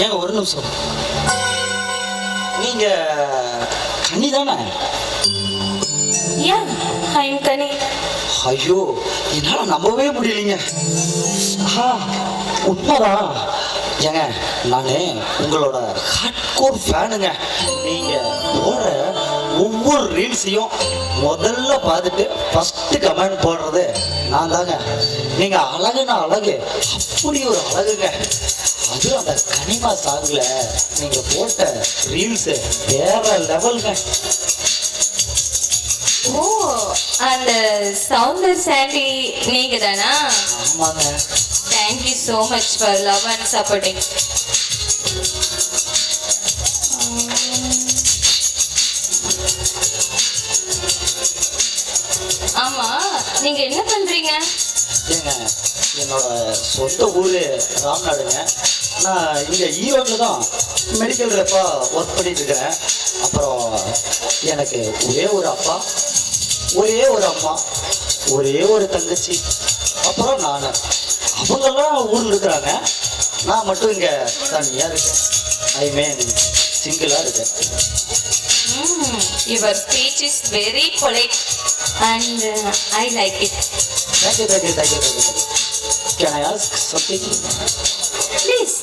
ஏங்க ஒரு நிமிஷம். நீங்க கனி தானே? கனி. ஐயோ, என்னால நம்பவே முடியலைங்க. உண்மைதான். ஏங்க நானு உங்களோட ஹார்ட்கோர் ஃபேனுங்க. நீங்க போடுற ஒவ்வொரு ரீல்ஸையும் முதல்ல பார்த்துட்டு ஃபர்ஸ்ட் கமெண்ட் போடுறது நான் தாங்க. நீங்க அழகுன்னா அழகு, அப்படி ஒரு அழகுங்க. அது அந்த கனிமா சாங்ல நீங்க போட்ட ரீல்ஸ் வேற லெவலுங்க. ஓ, அந்த சவுந்தர் சாண்டி நீங்க தானா? ஆமாங்க. Thank you so much for love and supporting. ஆமா, நீங்க என்ன பண்றீங்க? ஏங்க என்னோட சொந்த ஊர் ராம்நாடுங்க. நான் இங்கே ஈரோட்டில் தான் மெடிக்கல் ரெப்பாக ஒர்க் பண்ணிட்டு இருக்கிறேன். அப்புறம் எனக்கு ஒரே ஒரு அப்பா, ஒரே ஒரு அம்மா, ஒரே ஒரு தங்கச்சி, அப்புறம் நான். அவங்கெல்லாம் ஊரில் இருக்கிறாங்க. நான் மட்டும் இங்கே தனியாக இருக்கேன். ஐ மீன் சிங்கிளாக இருக்கேன். Your speech is very polite and I like it. Thank you, thank you, thank you, thank you. Can I ask something? Please.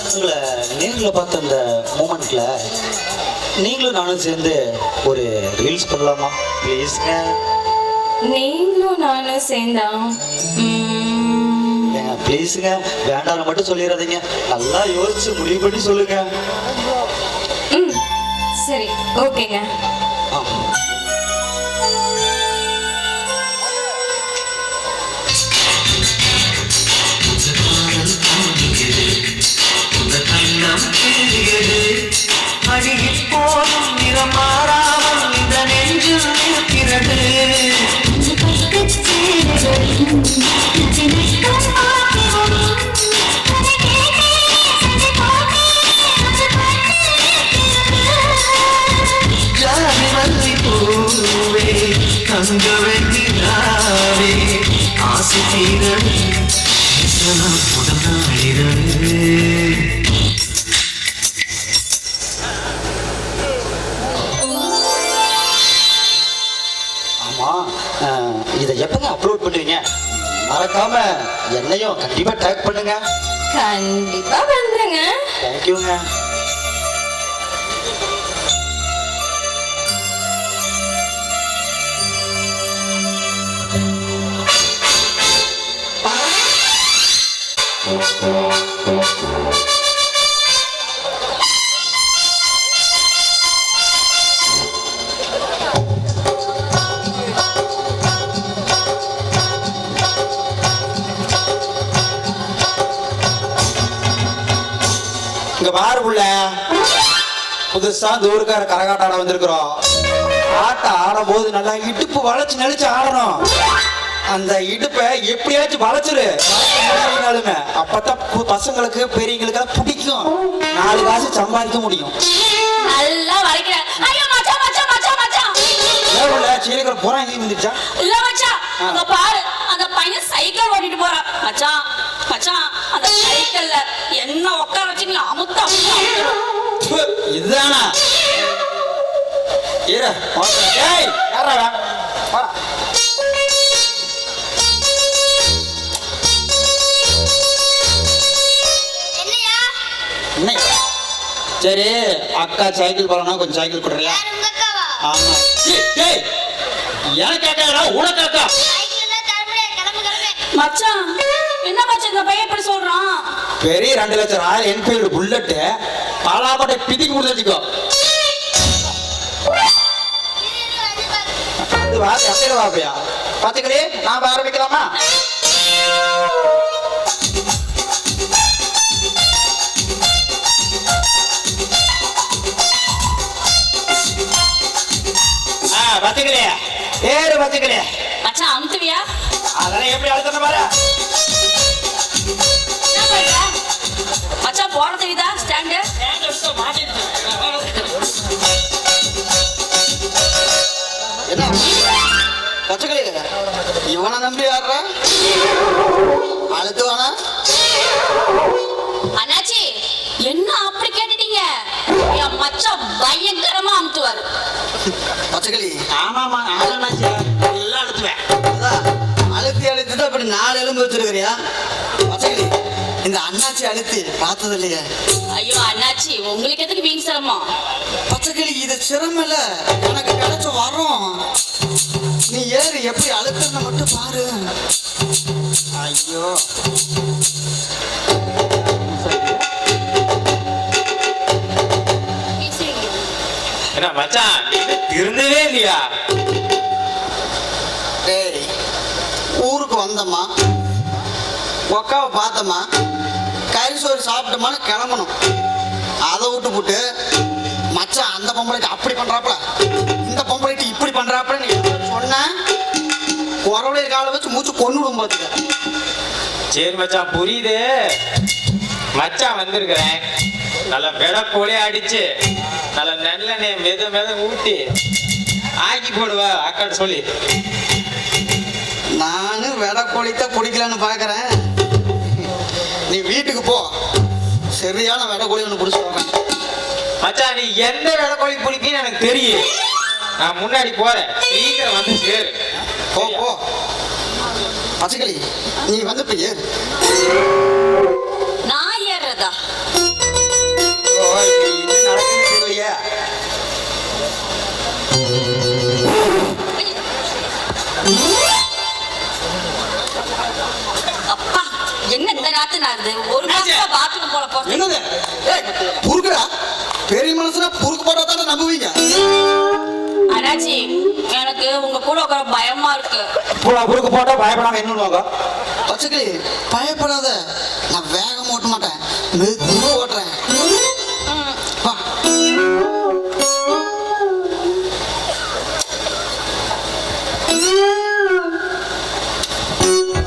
உங்களை நேரில் பார்த்த அந்த மூமெண்ட்ல நீங்களும் நானும் சேர்ந்து ஒரு ரீல்ஸ் பண்ணலாமா ப்ளீஸ்ங்க? நீங்களும் நானும் சேர்ந்தா? ஏங்க ப்ளீஸுங்க, வேண்டாம்னு மட்டும் சொல்லிடாதீங்க. நல்லா யோசிச்சு முடிவு பண்ணி சொல்லுங்க. சரி, ஓகேங்க. போதும் நிறம் மாறாமல் இந்த நெஞ்சில் இருக்கிறது. ஜாதி பூவே தங்க வெண்ணிலாவே ஆசை தீரவே முதல் நாளிரவே. இதை எப்பங்க அப்லோட் பண்ணுவீங்க? மறக்காம என்னையும் கண்டிப்பா டேக் பண்ணுங்க. கண்டிப்பா பண்றேங்க. தேங்க்யூங்க. இங்க பாரு புள்ள, புதுசா தூர்கார கரகாட்டம் ஆட வந்திருக்கிறோம். ஆட்டம் ஆடும் போது நல்லா இடுப்பு வளைச்சு நெளிச்சு ஆடணும். அந்த இடுப்பை எப்படியாச்சும் வளைச்சிரு. அப்பதான் பசங்களுக்கு பெரியவங்களுக்கு பிடிக்கும். 4 காசு சம்பாதிக்க முடியும். நல்லா வளைக்கிறேன். ஐயோ மச்சான் மச்சான் மச்சான் மச்சான். ஏவுல சீக்கிர போறா இங்க வந்துச்சா? இல்ல மச்சான், அங்க பாரு அந்த பையன் சைக்கிள் ஓட்டிட்டு போறான். மச்சான் மச்சான், அந்த சைக்கிள்ல என்ன உட்கார வச்சு நீ அமுத்த இதுதானா? ஏற ஏய் யாரா வா. சரி அக்கா சைக்கிள் போறனா கொஞ்சம் சைக்கிள் கொடுறியா? ஆமா. டேய் எனக்கு கேக்கறடா, உனக்கு கேக்க. மச்சான் என்ன மச்சான் இந்த பையன் இப்படி சொல்றான்? பெரிய 2 லட்சம் ராயல் என்ஃபீல்டு புல்லட் பாலாமட்டை பிதிக்கு கொடுத்துக்கோ. அது வாசி அப்படியே வாப்பையா பாத்துக்கிறே. நாம ஆரம்பிக்கலாமா? பாத்துக்கலையே ஏறு பாத்துக்கலையே. மச்சான் அமுத்துவியா? அதெல்லாம் எப்படி அழுத்தணும் பாரு. மச்சான் போட தெரியுதா ஸ்டாண்டு? என்ன பச்சைக்கிளி இவனை நம்பி ஆடுற? அழுத்துவானா? அண்ணாச்சி பச்சைக்கிளி ஆமாமா அண்ணாச்சி எல்லாம் அழுத்துவேன். அதான் அழுத்தி அழுத்தி தான் இப்படி 4 எலும்பு வச்சிருக்கிறியா பச்சைக்கிளி? இந்த அண்ணாச்சி அழுத்தி பார்த்தது இல்லையா? ஐயோ அண்ணாச்சி உங்களுக்கு எதுக்கு வீண் சிரமம்? பச்சைக்கிளி இது சிரமம் இல்ல, எனக்கு கிடைச்ச வரோம். நீ ஏறு, எப்படி அழுத்துறத மட்டும் பாரு. ஐயோ என்ன மச்சான் நீ திருந்தவே இல்லையா? டேய், ஊருக்கு வந்தம்மா, ஒக்காவை பார்த்தம்மா, கறி சோறு சாப்பிட்டோமான்னு கிளம்பணும். அதை விட்டு போட்டு மச்சான் அந்த பொம்பளைக்கு அப்படி பண்றாப்புல, இந்த பொம்பளைக்கு இப்படி பண்றாப்புல நீ சொன்ன குறவுடைய காலை வச்சு மூச்சு கொன்னுடும் பார்த்துக்க. சரி மச்சான் புரியுது. மச்சான் வந்திருக்கிறேன், நல்லா விடக்கோலே அடிச்சு நல்லா நல்லெண்ணெய் மெத ஊட்டி ஆக்கி போடுவா அக்காட்ட சொல்லி. நானும் வெடை கோழித்தான் குடிக்கலான்னு பார்க்குறேன். நீ வீட்டுக்கு போ, சரியான வெடை கோழி ஒன்று பிடிச்சி வரேன். மச்சான் நீ எந்த விடக்கோழி பிடிக்குன்னு எனக்கு தெரியும். நான் முன்னாடி போறேன், சீக்கிரம் வந்து சேரு. போ போ பச்சைக்கிளி, நீ வந்து இப்போ ஏறு. நான் ஏறுறதா? என்ன நடக்குதுன்னு தெரியலையா? அப்பா என்ன இந்த நாத்து நாடுது? ஒரு மாசம் பாத்ரூம் போல போறேன். என்னது? ஏய், புருக்குடா. பெரிய மனுஷனா புருக்கு போட்டா தானே நம்புவீங்க. அண்ணாச்சி எனக்கு உங்க கூட உட்கார பயமா இருக்கு. புருக்கு போட்டா பயப்படாம என்ன பச்சைக்கிளி பயப்படாத, நான் வேகம் ஓட்ட மாட்டேன், மெதுவா ஓட்டுறேன். வா.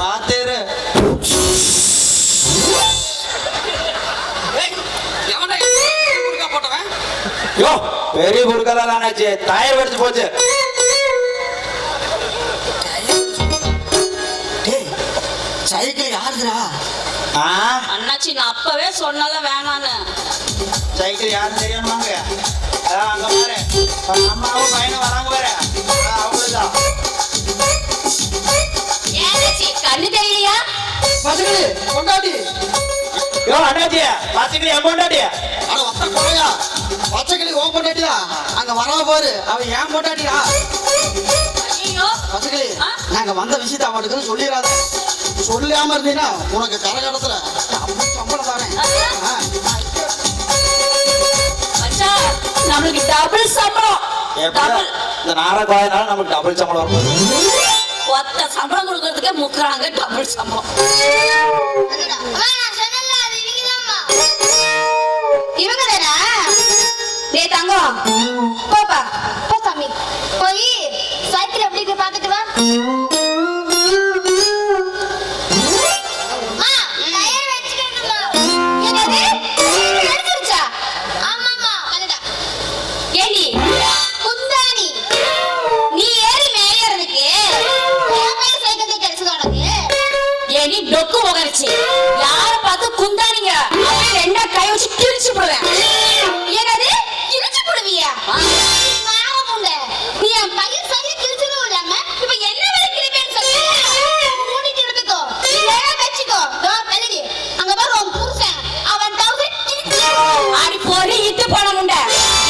பாத்தேரு. ஏய், எவன்டா புருக்கா போட்டவன்? யோ பெரிய புருக்கெல்லாம் அண்ணாச்சி டயர் வெடிச்சு போச்சு. டேய், சைக்கிள் யாருக்குறா? அண்ணாச்சி நான் அப்பவே சொன்னல வேணான்னு. சைக்கிள் யாரும் தெரியாமாங்க. அங்க பாரு, அம்மாவும் பையனும் வராங்க பாரு. அவ்வளவுதான். ஏன்னாச்சி கண்ணு தெரியலையா? பச்சைக்கிளி கொண்டாடி. யோ அண்ணாச்சி பாத்துக்கிறியா பொண்டாட்டி? அட ஒத்த கொலையா, பச்சைக்கிளி ஓ பொண்டாட்டியா? அங்க வரா பாரு, அவ ஏன் பொண்டாட்டியா? ஐயோ பச்சைக்கிளி, நாங்க வந்த விஷயத்தை அவனுக்கு சொல்லிடாத. சொல்லாம இருந்தீங்கன்னா உனக்கு கரகாலத்துல சம்பளம் தரேன். மச்சான் நம்மளுக்கு டபுள் சம்பளம். டபுள் இந்த நார கோயினால நமக்கு டபுள் சம்பளம் வரும். ஒத்த சம்பளம் கொடுக்கறதுக்கே முக்குறாங்க, டபுள் சம்பளம். இவங்க தானா? டேய் தங்கம், போப்பா போ சாமி, போய் சைக்கிள் எப்படி இருக்கு பார்த்துட்டு வா. அம்மா, டயர் வெச்சிட்டேன்மா. என்னது? வெச்சிருச்சா? ஆமாம்மா, கலடா. ஏடி, குந்தாணி, நீ ஏறி மேயறதுக்கு என் பேர் சைக்கிள் கிடைச்சது உனக்கு? ஏடி டொக்கு உகரிச்சு யார பார்த்து குந்தானிங்க அப்படியே ரெண்டா கை வச்சு கிழிச்சு போடுவேன். என்னது? கிழிச்சு போடுவியா? மாற முண்டை, நீ என் பையன் சைக்கிள் கிழிச்சதும் இல்லாம இப்ப என்ன வேலை கிழிப்பேன்னு சொல்லி மூடிட்டு இருந்துக்கோ, இல்லையா வச்சுக்கோ. தோ தள்ளிடி, அங்க பாரு உன் புருஷன், அவன் டவுசர் கிழிச்சு. ஆடி போடி இட்டு போட முண்டை.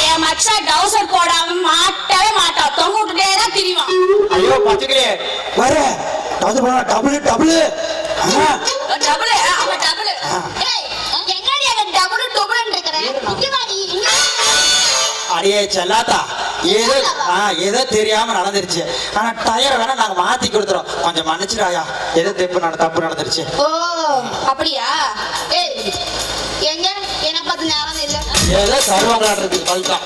என் மச்சா டவுசர் போடாம மாட்டவே மாட்டான், தொங்க விட்டுட்டே தான் திரிவான். ஐயோ பச்சைக்கிளி வர டபுள் டபுள். டபுள் அவன் டபுள். ஏய், எங்கடி அவன் டபுள் டபுள்னு இருக்கறேன்? இங்க வாடி, இங்க வா. அடியே செல்லாத்தா, ஏதோ தெரியாம நடந்துருச்சு. ஆனா டயர் வேணா நாங்க மாத்தி கொடுத்துறோம், கொஞ்சம் மன்னிச்சிடாயா. ஏதோ தப்பு நடந்துருச்சு. ஓ அப்படியா? ஏய், எங்க என்ன பார்த்து நேரம் இல்ல. ஏதோ சர்வங்களாடுறது பல்கா.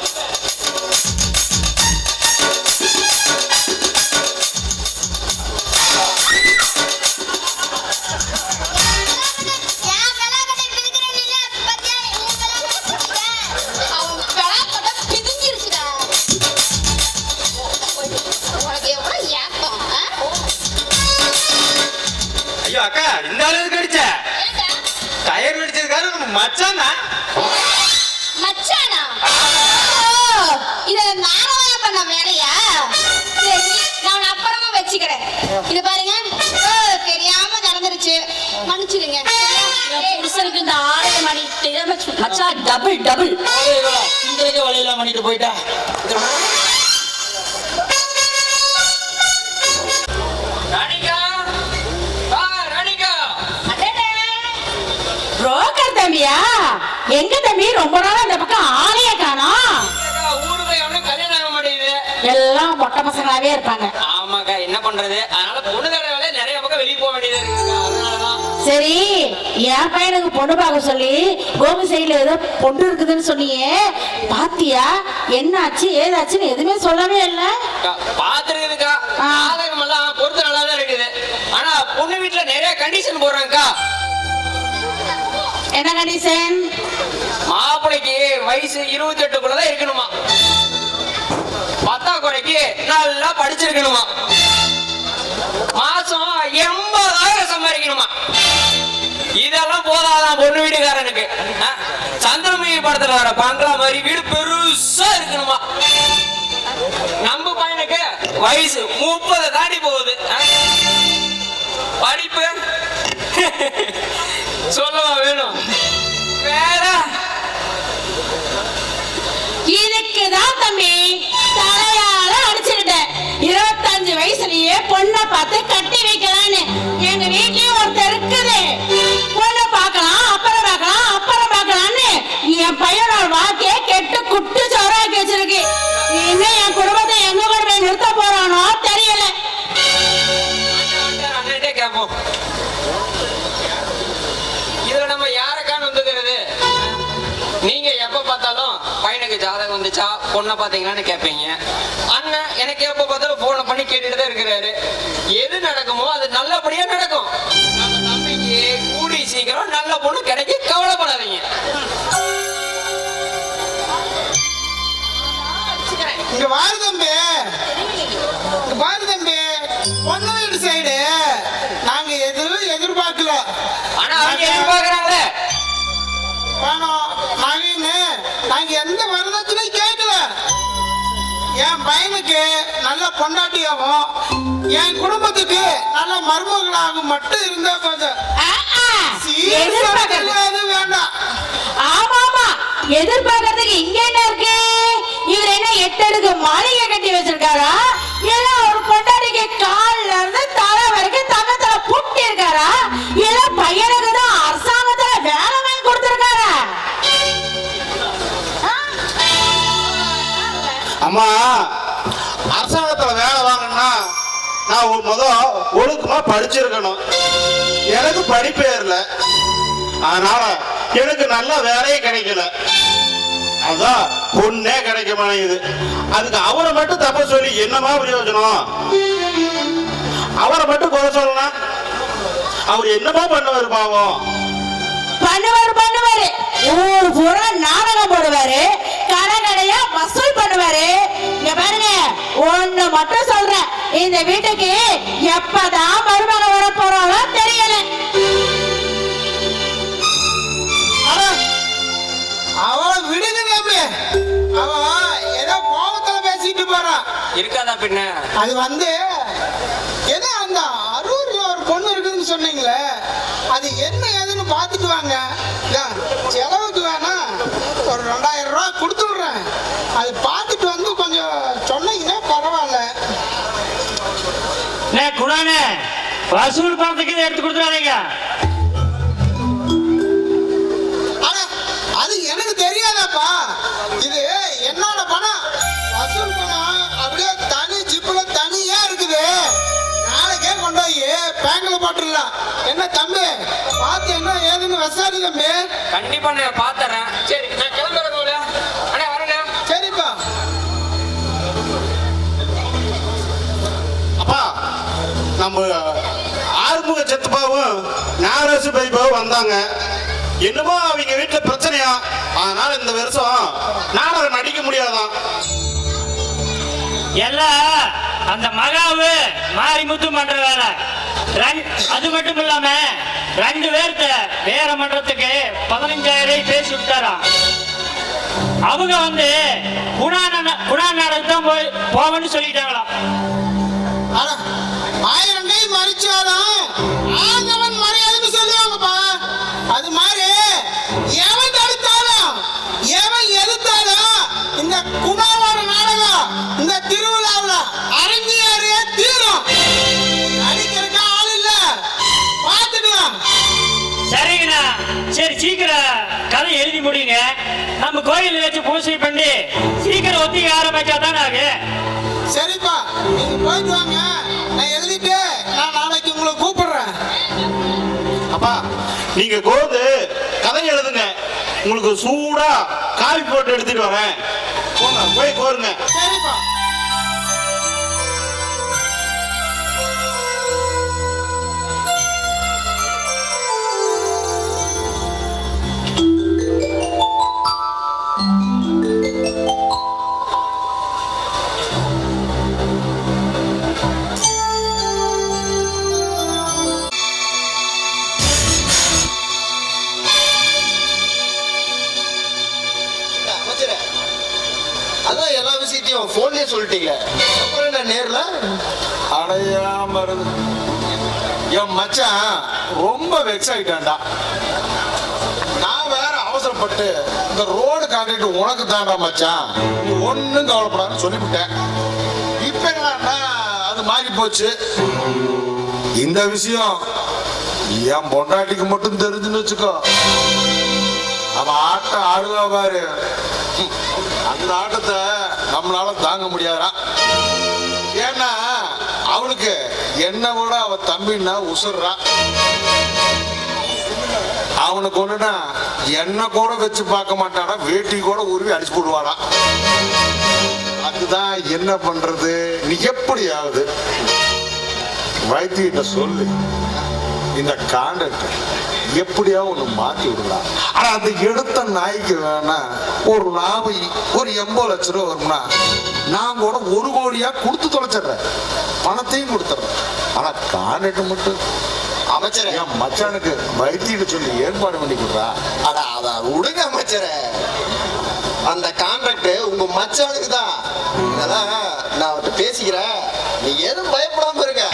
ஏன் வெளாக்கட்டை பிரிக்கிறேன் இல்ல? பாத்தியா, என் வெளாக்கட்டை பிரிக்கிறேன். அவன் வெளாக்கட்டை பிரிஞ்சிருச்சுடா. உனக்கு எவ்வளவு ஏக்கம், ஆ? ஐயோ அக்கா இந்த அளவுக்கு அடிச்ச ஏண்டா? டயர் வெடிச்சதுக்காக நம்ம மச்சான் மச்சானா? ஓ, இத நானே பண்ண இது பாருங்க தெரியாம நடந்துருச்சு மன்னிச்சிடுங்க என் புருஷனுக்கு இந்த 6 மணி தெரியாம மச்சான் டபுள் டபுள் இன்றைக்கு வழியெல்லாம் பண்ணிட்டு போயிட்டா ராணிகா ராணிகா புரோக்கர் தம்பியா எங்க தம்பி ரொம்ப நாளா இந்த பக்கம் ஆளைய காணோம் ஊருக்கு எவனும் கல்யாணம் ஆக மாட்டேங்குது எல்லாம் மொட்டை பசங்களாவே இருப்பாங்க ஆமாக்கா என்ன பண்றது அதனால பொண்ணு தடவை நிறைய பக்கம் வெளியே போக வேண்டியதா இருக்குக்கா அதனாலதான் சரி என் பையனுக்கு பொண்ணு பார்க்க சொல்லி கோபி சைடுல ஏதோ பொண்ணு இருக்குதுன்னு சொன்னியே பாத்தியா என்னாச்சு ஏதாச்சுன்னு எதுவுமே சொல்லவே இல்ல பாத்துருக்குதுக்கா ஆ. ஜாதகம் எல்லாம் பொறுத்து நல்லா தான் இருக்குது ஆனா பொண்ணு வீட்டுல நிறைய கண்டிஷன் போடுறாங்கக்கா என்ன கண்டிஷன் மாப்பிளைக்கு வயசு 28 இருக்கணுமா பத்தாக்குறைக்கு நல்லா படிச்சிருக்கணுமா மாசம் 80,000 சம்பாதிக்கணுமா இதெல்லாம் போதாதான் பொண்ணு வீட்டுக்காரனுக்கு சந்திரமுகி படத்துல வர பங்களா மாதிரி வீடு பெருசா இருக்கணுமா நம்ம பையனுக்கு வயசு 30 தாண்டி போகுது படிப்பு சொல்லவா வேணும் வேற இதுக்குதான் தம்பி தலையால அடிச்சுக்கிட்டேன் 25 வயசுலயே பொண்ணை பார்த்து கட்டி வைக்கலான்னு எங்க வீட்லயும் ஒருத்தர் இருக்குது பொண்ணை பார்க்கலாம் அப்புறம் பார்க்கலான்னு என் பையனோட வாழ்க்கைய கெட்டு குட்டு சோறாக்கி வச்சிருக்கு இன்னும் என் குடும்பத்தை எங்க கொண்டு போய் நிறுத்த போறானோ தெரியல அண்ணன்ட்டே கேட்போம் இதுல நம்ம யாருக்கான்னு வந்துக்கிறது நீங்க எப்ப பார்த்தாலும் பையனுக்கு ஜாதகம் வந்துச்சா பொண்ணை பாத்தீங்களான்னு கேட்பீங்க அண்ணன் எனக்கு எப்ப பார்த்தாலும் போனை பண்ணி கேட்டுட்டு தான் இருக்கிறாரு எது நடக்குமோ அது நல்லபடியா நடக்கும் நம்ம தம்பிக்கு கூடி சீக்கிரம் நல்ல பொண்ணு கிடைக்க கவலைப்படாதீங்க இங்க பாரு தம்பி பொண்ணு வீட்டு சைடு நாங்க எதுவும் எதிர்பார்க்கல ஆனா அவங்க எதிர்பார்க்கறாங்களே பணம் நகைன்னு நாங்க எந்த வரதட்சணையும் கேட்கல என் பையனுக்கு நல்ல பொண்டாட்டியாகும் என் குடும்பத்துக்கு நல்ல மருமகளாகும் மட்டும் இருந்தா கொஞ்சம் அது வேண்டாம் ஆமா எதிர்பார்க்கறதுக்கு இங்க என்ன இருக்கு இவர் என்ன 8 அடுக்கு மாளிகை கட்டி வச்சிருக்காரா இல்ல ஒரு பொண்டாட்டிக்கு கால்ல இருந்து தலை வரைக்கும் தங்கத்துல புட்டி இருக்காரா இல்ல பையனுக்கு தான் அரசாங்கத்துல வேலை வாங்கி கொடுத்திருக்காரா அம்மா அரசாங்கத்துல வேலை வாங்கினா நான் ஒழுக்கமா படிச்சிருக்கணும் எனக்கு படிப்பே இல்லை அதனால எனக்கு நல்ல வேலையே கிடைக்கல அதான் பொண்ணே கிடைக்க மாட்டேங்குது அதுக்கு அவரை மட்டும் தப்ப சொல்லி என்னமா பிரயோஜனம் அவரை மட்டும் குறை சொல்லலாம் அவர் என்னமா பண்ணுவாரு பாவம் பண்ணுவாரு ஊர் பூரா நாடகம் போடுவாரு கடையா வசூல் பண்ணுவாரு இங்க பாருங்க ஒண்ணு மட்டும் சொல்றேன் இந்த வீட்டுக்கு எப்பதான் மருமக வர போறாளோ தெரியல அவளை விடுங்க தம்பி அவ ஏதோ கோபத்துல பேசிட்டு போறான் இருக்காதா பின்ன அது ஏதோ அந்த அரூர்ல ஒரு பொண்ணு இருக்குதுன்னு சொன்னீங்களே அது என்ன ஏதுன்னு பார்த்துட்டு வாங்க செலவுக்கு வேணா ஒரு 2000 ரூபாய் கொடுத்து விடுறேன் அது பார்த்துட்டு வந்து கொஞ்சம் சொன்னீங்கன்னா பரவாயில்ல குணானே வசூல் பணத்துக்கு எடுத்து கொடுத்துறாதீங்க ஆனா அது எனக்கு தெரியாதாப்பா இது என்னோட பணம் வசூல் பணம் அப்படியே தனி ஜிப்புல தனியா இருக்குது நாளைக்கே கொண்டு போய் பேங்க்ல போட்டுடலாம் என்ன தம்பி பார்த்து என்ன ஏதுன்னு விசாரி தம்பி கண்டிப்பா நான் பாத்துறேன் சரி நான் கிளம்புறேன் அண்ணா வரேன் சரிப்பா அப்பா நம்ம ஆறுமுக செத்துப்பாவும் நாகராசு பைபாவும் வந்தாங்க என்னமோ அவங்க வீட்டுல பிரச்சனையா அதனால இந்த வருஷம் நாடகம் நடிக்க முடியாதான் எல்லாம் அந்த மகாவு மாரிமுத்து பண்ற வேலை அது மட்டும் இல்லாம 2 பேர்த்த வேற மன்றத்துக்கு 15,000 பேசி விட்டாராம் அவங்க குணா நாடகம் தான் போவேன்னு சொல்லிட்டாங்களாம் ஆயிரங்க கோயில் வச்சு பூஜை பண்ணி சீக்கிரம் ஒத்திக்க ஆரம்பிச்சா தானே ஆகு. சரிப்பா, நீங்க போயிட்டு வாங்க. நான் எழுதிட்டு நான் நாளைக்கு உங்களை கூப்பிடுறேன். அப்பா நீங்க கோந்து கதை எழுதுங்க, உங்களுக்கு சூடா காபி போட்டு எடுத்துட்டு வரேன். போங்க போய் கோருங்க. சரிப்பா. அதான் எல்லா விஷயத்தையும் போன்லயே சொல்லிட்டீங்க, அப்புறம் என்ன நேர்ல அடையாம இருந்து என் மச்சான் ரொம்ப வெக்ஸ் ஆயிட்டான்டா. நான் வேற அவசரப்பட்டு இந்த ரோடு கான்ட்ராக்ட் உனக்கு தான்டா மச்சான், நீ ஒன்னும் கவலைப்படாதுன்னு சொல்லிவிட்டேன். இப்ப என்னன்னா அது மாறி போச்சு. இந்த விஷயம் என் பொண்டாட்டிக்கு மட்டும் தெரிஞ்சுன்னு வச்சுக்கோ, அவன் ஆட்டம் ஆடுவா பாரு, அந்த ஆட்டத்தை நம்மளால தாங்க முடியாதா. ஏன்னா அவளுக்கு என்ன விட அவ தம்பின்னா உசுர்றா. அவனுக்கு ஒண்ணுனா என்ன கூட வச்சு பார்க்க மாட்டானா, வேட்டி கூட உருவி அடிச்சு போடுவானா. அதுதான் என்ன பண்றது, நீ எப்படியாவது வைத்தியிட்ட சொல்லு, இந்த கான்ட்ராக்ட் எப்படியாவது ஒண்ணு மாத்தி விடலாம். ஆனா அந்த எடுத்த நாய்க்கு வேணா ஒரு லாபம் ஒரு 80 லட்சம் ரூபா வரும்னா நான் கூட 1 கோடியா கொடுத்து தொலைச்சிடுறேன், பணத்தையும் கொடுத்துறேன். ஆனா கான்ட்ராக்ட் மட்டும் அமைச்சரே, என் மச்சானுக்கு வைத்தியிட்ட சொல்லி ஏற்பாடு பண்ணி கொடுறா. அட அத விடுங்க அமைச்சரே, அந்த கான்ட்ராக்ட் உங்க மச்சானுக்கு தான். இதெல்லாம் நான் அவர்கிட்ட பேசிக்கிறேன், நீ எதுவும் பயப்படாம இருங்க.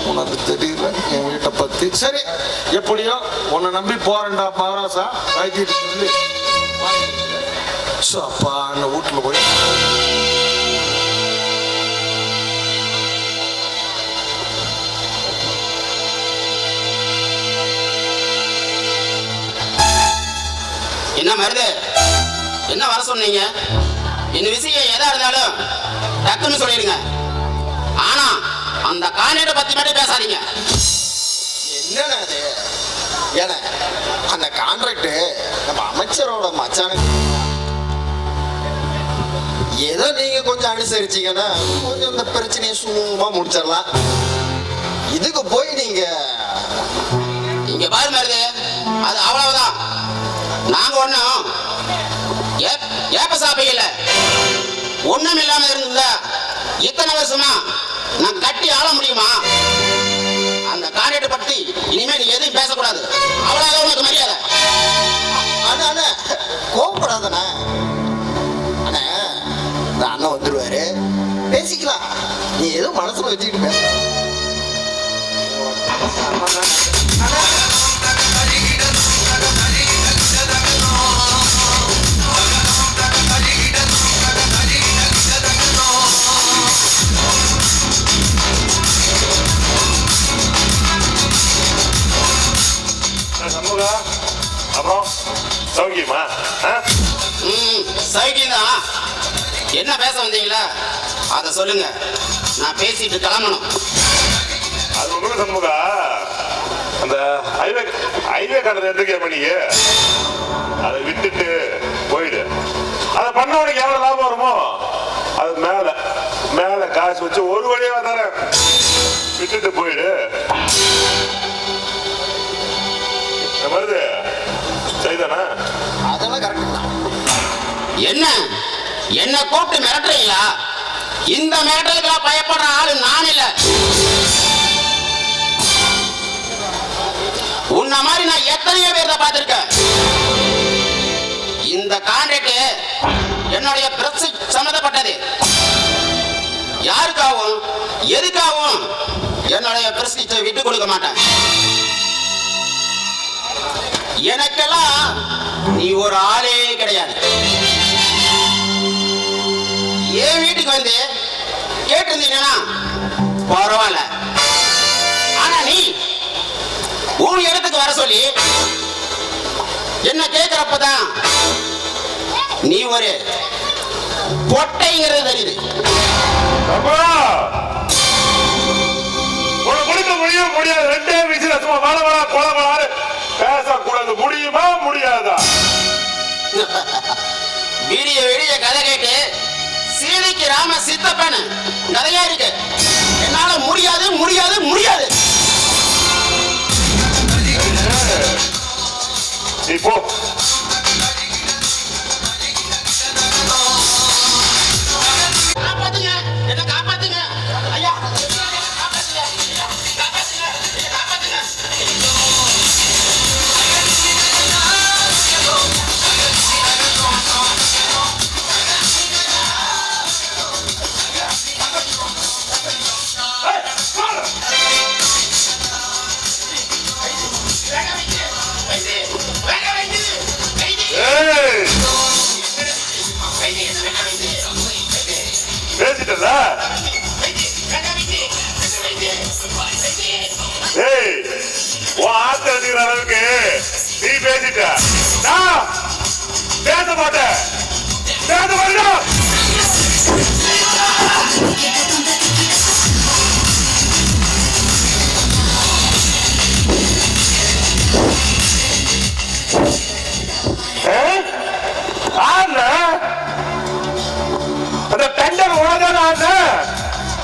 உனக்கு தெரியல என் வீட்டை பத்தி. சரி எப்படியோ உன்னை நம்பி போறேன்டா மகாராசா, வைத்தியிட்ட சொல்லி அப்பா அந்த வீட்டுல போய் என்ன மருது, என்ன வர சொன்னீங்க? இந்த விஷயம் எதா இருந்தாலும் டக்குன்னு சொல்லிடுங்க. ஆனா அந்த கான்ட்ராக்ட பத்தி மட்டும் பேசாதீங்க. என்னன்னா அது ஏன்னா அந்த கான்ட்ராக்ட் நம்ம அமைச்சரோட மச்சானுக்கு. ஏதோ நீங்க கொஞ்சம் அனுசரிச்சீங்கன்னா கொஞ்சம் இந்த பிரச்சனையை சுமூகமா முடிச்சிடலாம். இதுக்கு போய் நீங்க இங்க பாரு மருது, அது அவ்வளவுதான். நாங்க ஒண்ணும் ஏப்ப சாப்பிடல, ஒண்ணும் இல்லாம இருந்தா இத்தனை வருஷமா நான் கட்டி ஆள முடியுமா? அந்த காரியத்தை பத்தி இனிமே நீ எதையும் பேசக்கூடாது, அவ்வளவுதான் உனக்கு மரியாதை. அண்ணா கோபப்படாதண்ணா. அண்ணா இந்த அண்ணன் வந்துருவாரு, பேசிக்கலாம். நீ ஏதோ மனசுல வச்சுக்கிட்டு பேச. சண்முகா, அப்புறம் சௌக்கியமா? சௌக்கியம்தான். என்ன பேச வந்தீங்களா அதை சொல்லுங்க, நான் பேசிட்டு கிளம்பணும். அது ஒண்ணு சண்முகா, அந்த ஹைவே கார்டு எடுத்துக்க மணிக்கு அதை விட்டுட்டு போயிடு. அதை பண்ணவனுக்கு எவ்வளவு லாபம் வருமோ அது மேல மேல காசு வச்சு ஒரு வழியா தரேன், விட்டுட்டு போயிடு. வருது சரிதானா? அதெல்லாம் கரெக்ட் தான். என்ன என்ன கூப்பிட்டு மிரட்டுறீங்களா? இந்த மிரட்டலுக்கெல்லாம் பயப்படுற ஆளு நான் இல்ல. உன்ன மாதிரி நான் எத்தனையோ பேர் தான் பார்த்திருக்கேன். இந்த கான்ட்ராக்ட் என்னுடைய பிரச்சனை சம்பந்தப்பட்டது. யாருக்காகவும் எதுக்காகவும் என்னுடைய பிரச்சனை விட்டு கொடுக்க மாட்டேன். எனக்கெல்லாம் நீ ஒரு ஆளே கிடையாது. என் வீட்டுக்கு வந்து கேட்டிருந்தீங்கன்னா பரவாயில்ல. ஆனா நீ உன் இடத்துக்கு வர சொல்லி என்ன கேட்கிறப்பதான் நீ ஒரு பொட்டைங்கிறது தெரியுது. கொடுக்க முடியாது. ரெண்டே விஷயம் சும்மா வளவள கொலவளாறு பேசக்கூடாது. முடியுமா முடியாதா? விடிய விடிய கதை கேட்டு சீதைக்கு ராம சித்தப்பன்னு கதையா இருக்கு. என்னால முடியாது முடியாது முடியாது. இப்போ காப்பாத்துங்க, என்ன காப்பாத்துங்க ஐயா, காப்பாத்துங்க, காப்பாத்துங்க, என்ன காப்பாத்துங்க. பேசிட்டல. ஆத்த அடிக்கிற அளவுக்கு நீ பேசிட்ட. நான் பேச மாட்டேன். பேச மாட்டேன். அந்த டெண்டர் உனதான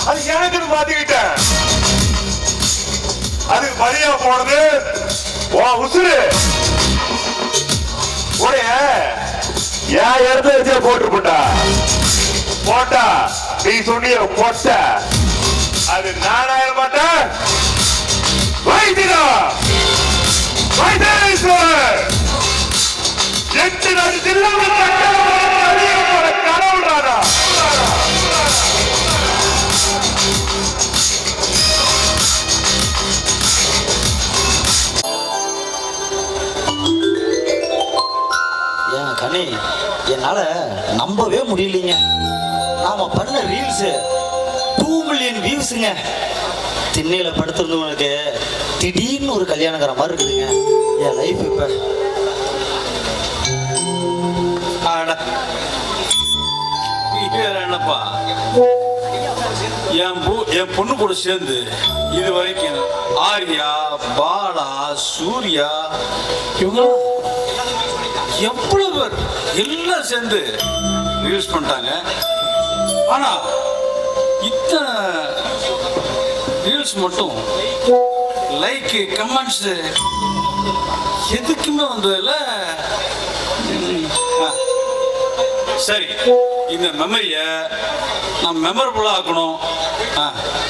அது எனக்கு மாத்திக்கிட்டேன். அதுக்கு பலியா போனது உசுறு உடைய என் இடத்த வச்சே போட்டுப்பட்டா போட்டா நீ சொன்னிய போட்ட அது நானாயிர மாட்டேன். வைத்திரா வைத்தேஸ்வரர் 8 நாள் ஜில்லாவில் கடவுள்றாரா? ஏன் கனி, என்னால நம்பவே முடியலைங்க. நாம பண்ண ரீல்ஸ் 2 மில்லியன் வியூஸுங்க. திண்ணையில படுத்திருந்தவங்களுக்கு திடீர்னு ஒரு கல்யாணங்கிற மாதிரி இருக்குதுங்க என் லைஃப். இப்ப என்னப்பா என் பொண்ணு கூட சேர்ந்து இது வரைக்கும் ஆர்யா, பாலா, சூர்யா இவங்க எவ்வளவு பேர் எல்லாம் சேர்ந்து ரீல்ஸ் பண்ணிட்டாங்க. ஆனா இத்தனை ரீல்ஸ் மட்டும் லைக் கமெண்ட்ஸ் எதுக்குமே வந்ததில்ல. சரி, இந்த மெமரிய நான் மெமரபுளா ஆக்கணும்.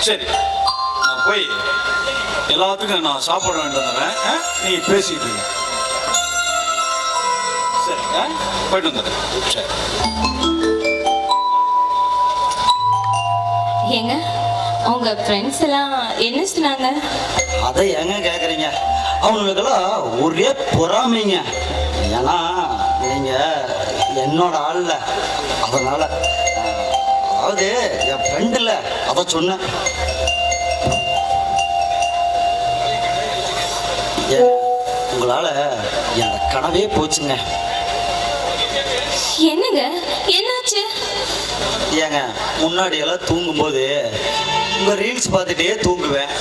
சரி, நான் போய் எல்லாத்துக்கும் நான் சாப்பிட வேண்டியதுறேன். நீ பேசிட்டு இருக்க. சரி, போயிட்டு வந்துடுறேன். சரி. ஏங்க அவங்க ஃப்ரெண்ட்ஸ் எல்லாம் என்ன சொன்னாங்க? அதை ஏங்க கேக்குறீங்க? அவங்களுக்கெல்லாம் ஒரே பொறாமைங்க. ஏன்னா நீங்க என்னோட ஆள்ல, அதனால அதாவது என் ஃப்ரெண்ட் இல்ல, அத சொன்னேன். உங்களால என் கனவே போச்சுங்க. என்னங்க என்னாச்சு? ஏங்க முன்னாடி எல்லாம் தூங்கும்போது உங்க ரீல்ஸ் பார்த்துட்டே தூங்குவேன்.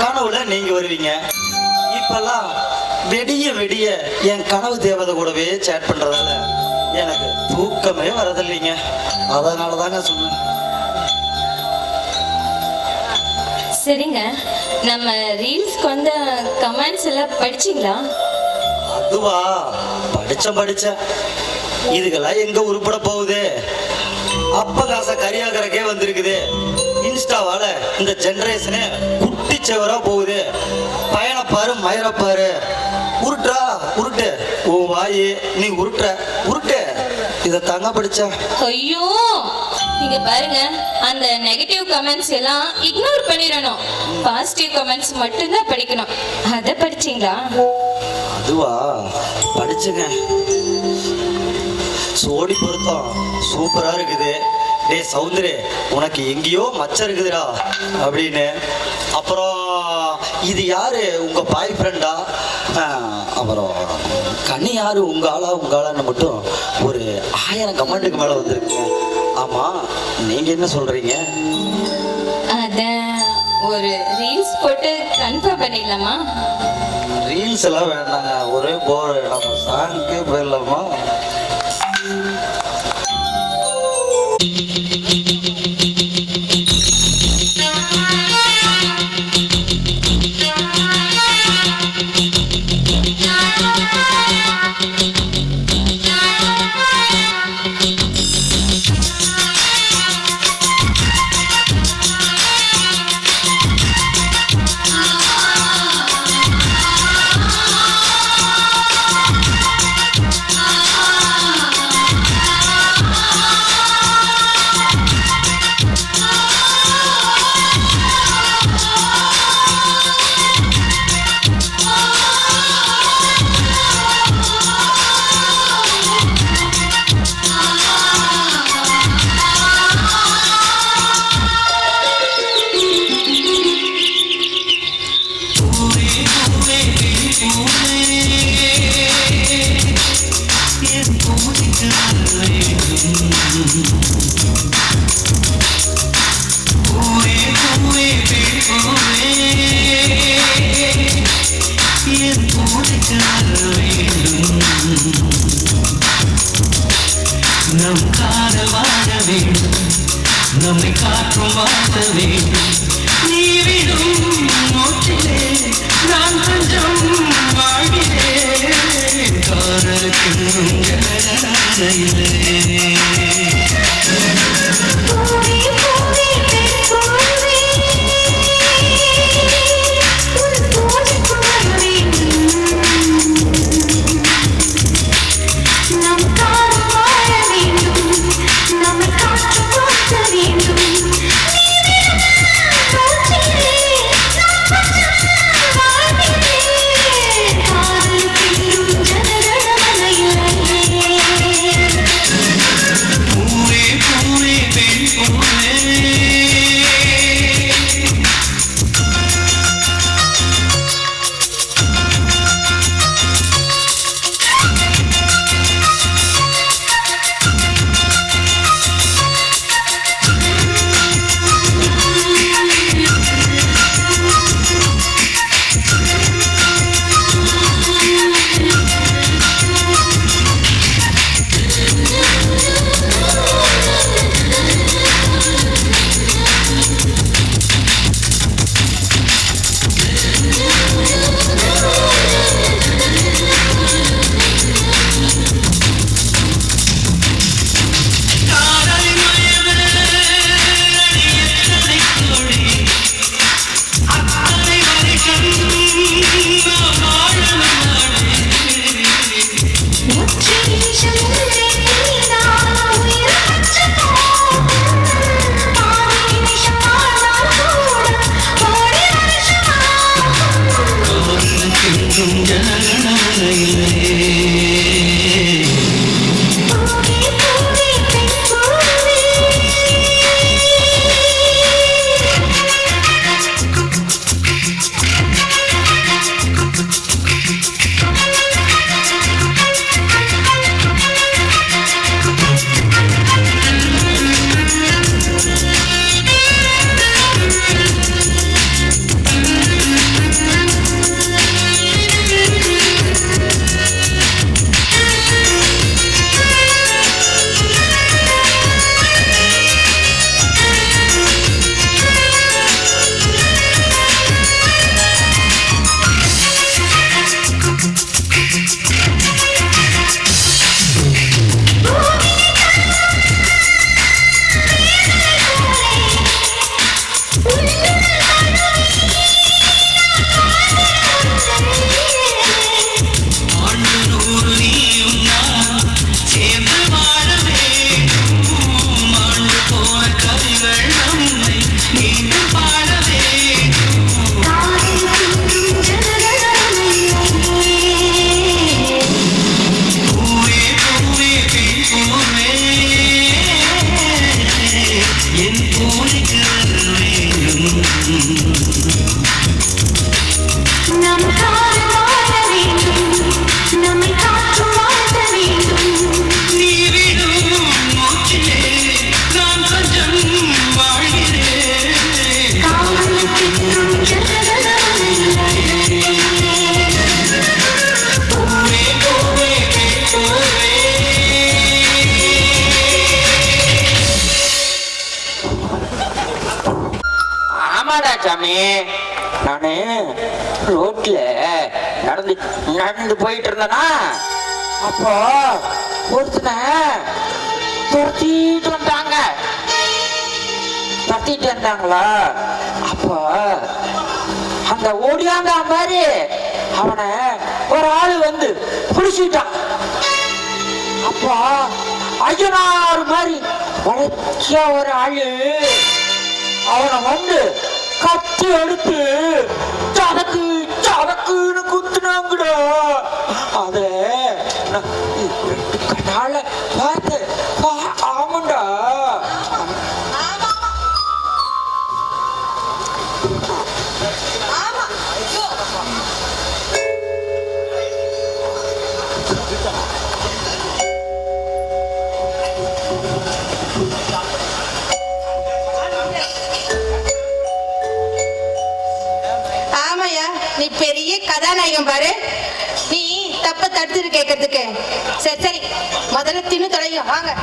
கனவுல நீங்க வருவீங்க. இப்பெல்லாம் வெடிய வெடிய என் கனவு தேவதை கூடவே சேட் பண்றதால எனக்கு தூக்கமே வரதில்லைங்க. அதனால தாங்க சொன்னேன். சரிங்க, நம்ம ரீல்ஸ்க்கு வந்த கமெண்ட்ஸ் எல்லாம் படிச்சீங்களா? அதுவா, படிச்சேன். இதுக்கெல்லாம் எங்க உருப்பட போகுது? அப்ப காசை கரியாக்கறக்கே வந்திருக்குது. இன்ஸ்டாவால இந்த ஜெனரேஷனே குட்டிச்சவரா போகுது. பயணப்பாரு மயிரப்பாரு உருட்டா உருட்டு. ஓ வாயி நீ உருட்டு. இதை தாங்க படிச்சா. ஐயோ, நீங்க பாருங்க, அந்த நெகட்டிவ் கமெண்ட்ஸ் எல்லாம் இக்னோர் பண்ணிடணும். பாசிட்டிவ் கமெண்ட்ஸ் மட்டும்தான் படிக்கணும். அதை படிச்சீங்களா? அதுவா, படிச்சுங்க. சோடி பொருத்தம் சூப்பரா இருக்குது. டே சௌந்தரே, உனக்கு எங்கேயோ மச்சம் இருக்குதுடா அப்படின்னு. அப்புறம் இது யாரு, உங்க பாய் ஃப்ரெண்டா? அப்புறம் நீ யாரு உங்க ஆளான்னு மட்டும் ஒரு 1000 கமெண்ட்டுக்கு மேல வந்திருக்குங்க. ஆமா, நீங்க என்ன சொல்றீங்க? அதான் ஒரு ரீல்ஸ் போட்டு கன்ஃபார்ம் பண்ணிடலாமா? ரீல்ஸ் எல்லாம் வேண்டாங்க, ஒரே போர். நம்ம சாங்க்கே போயிடலாமா? நம் காதல் வாழ வேண்டும், நம்மை காற்றும் வாழ வேண்டும். நீ விடும் மூச்சிலே நான் கொஞ்சம் வாழ்கிறேன். காதலுக்கு ஜனநாயகமே. நானு ரோட்ல நடந்து நடந்து போயிட்டு இருந்தேனா, அப்போ ஒருத்தனை துரத்திட்டு வந்தாங்களா. அப்போ அந்த ஓடியாந்த மாதிரி அவனை ஒரு ஆளு வந்து பிடிச்சிட்டான். அப்போ ஐயனார் மாதிரி வளர்ச்சிய ஒரு ஆளு அவனை வந்து கத்தி எடுத்து சதக்கு சதக்குன்னு குத்துனாங்கடா. அத கண்ணால பார்த்து ஆமாண்டா. ஆமாயா, நீ பெரிய கதாநாயகம் பாரு. நீ தப்ப தடுத்துட்டு கேட்கறதுக்கு. சரி சரி, முதல்ல தின்னு தொலைங்க வாங்க.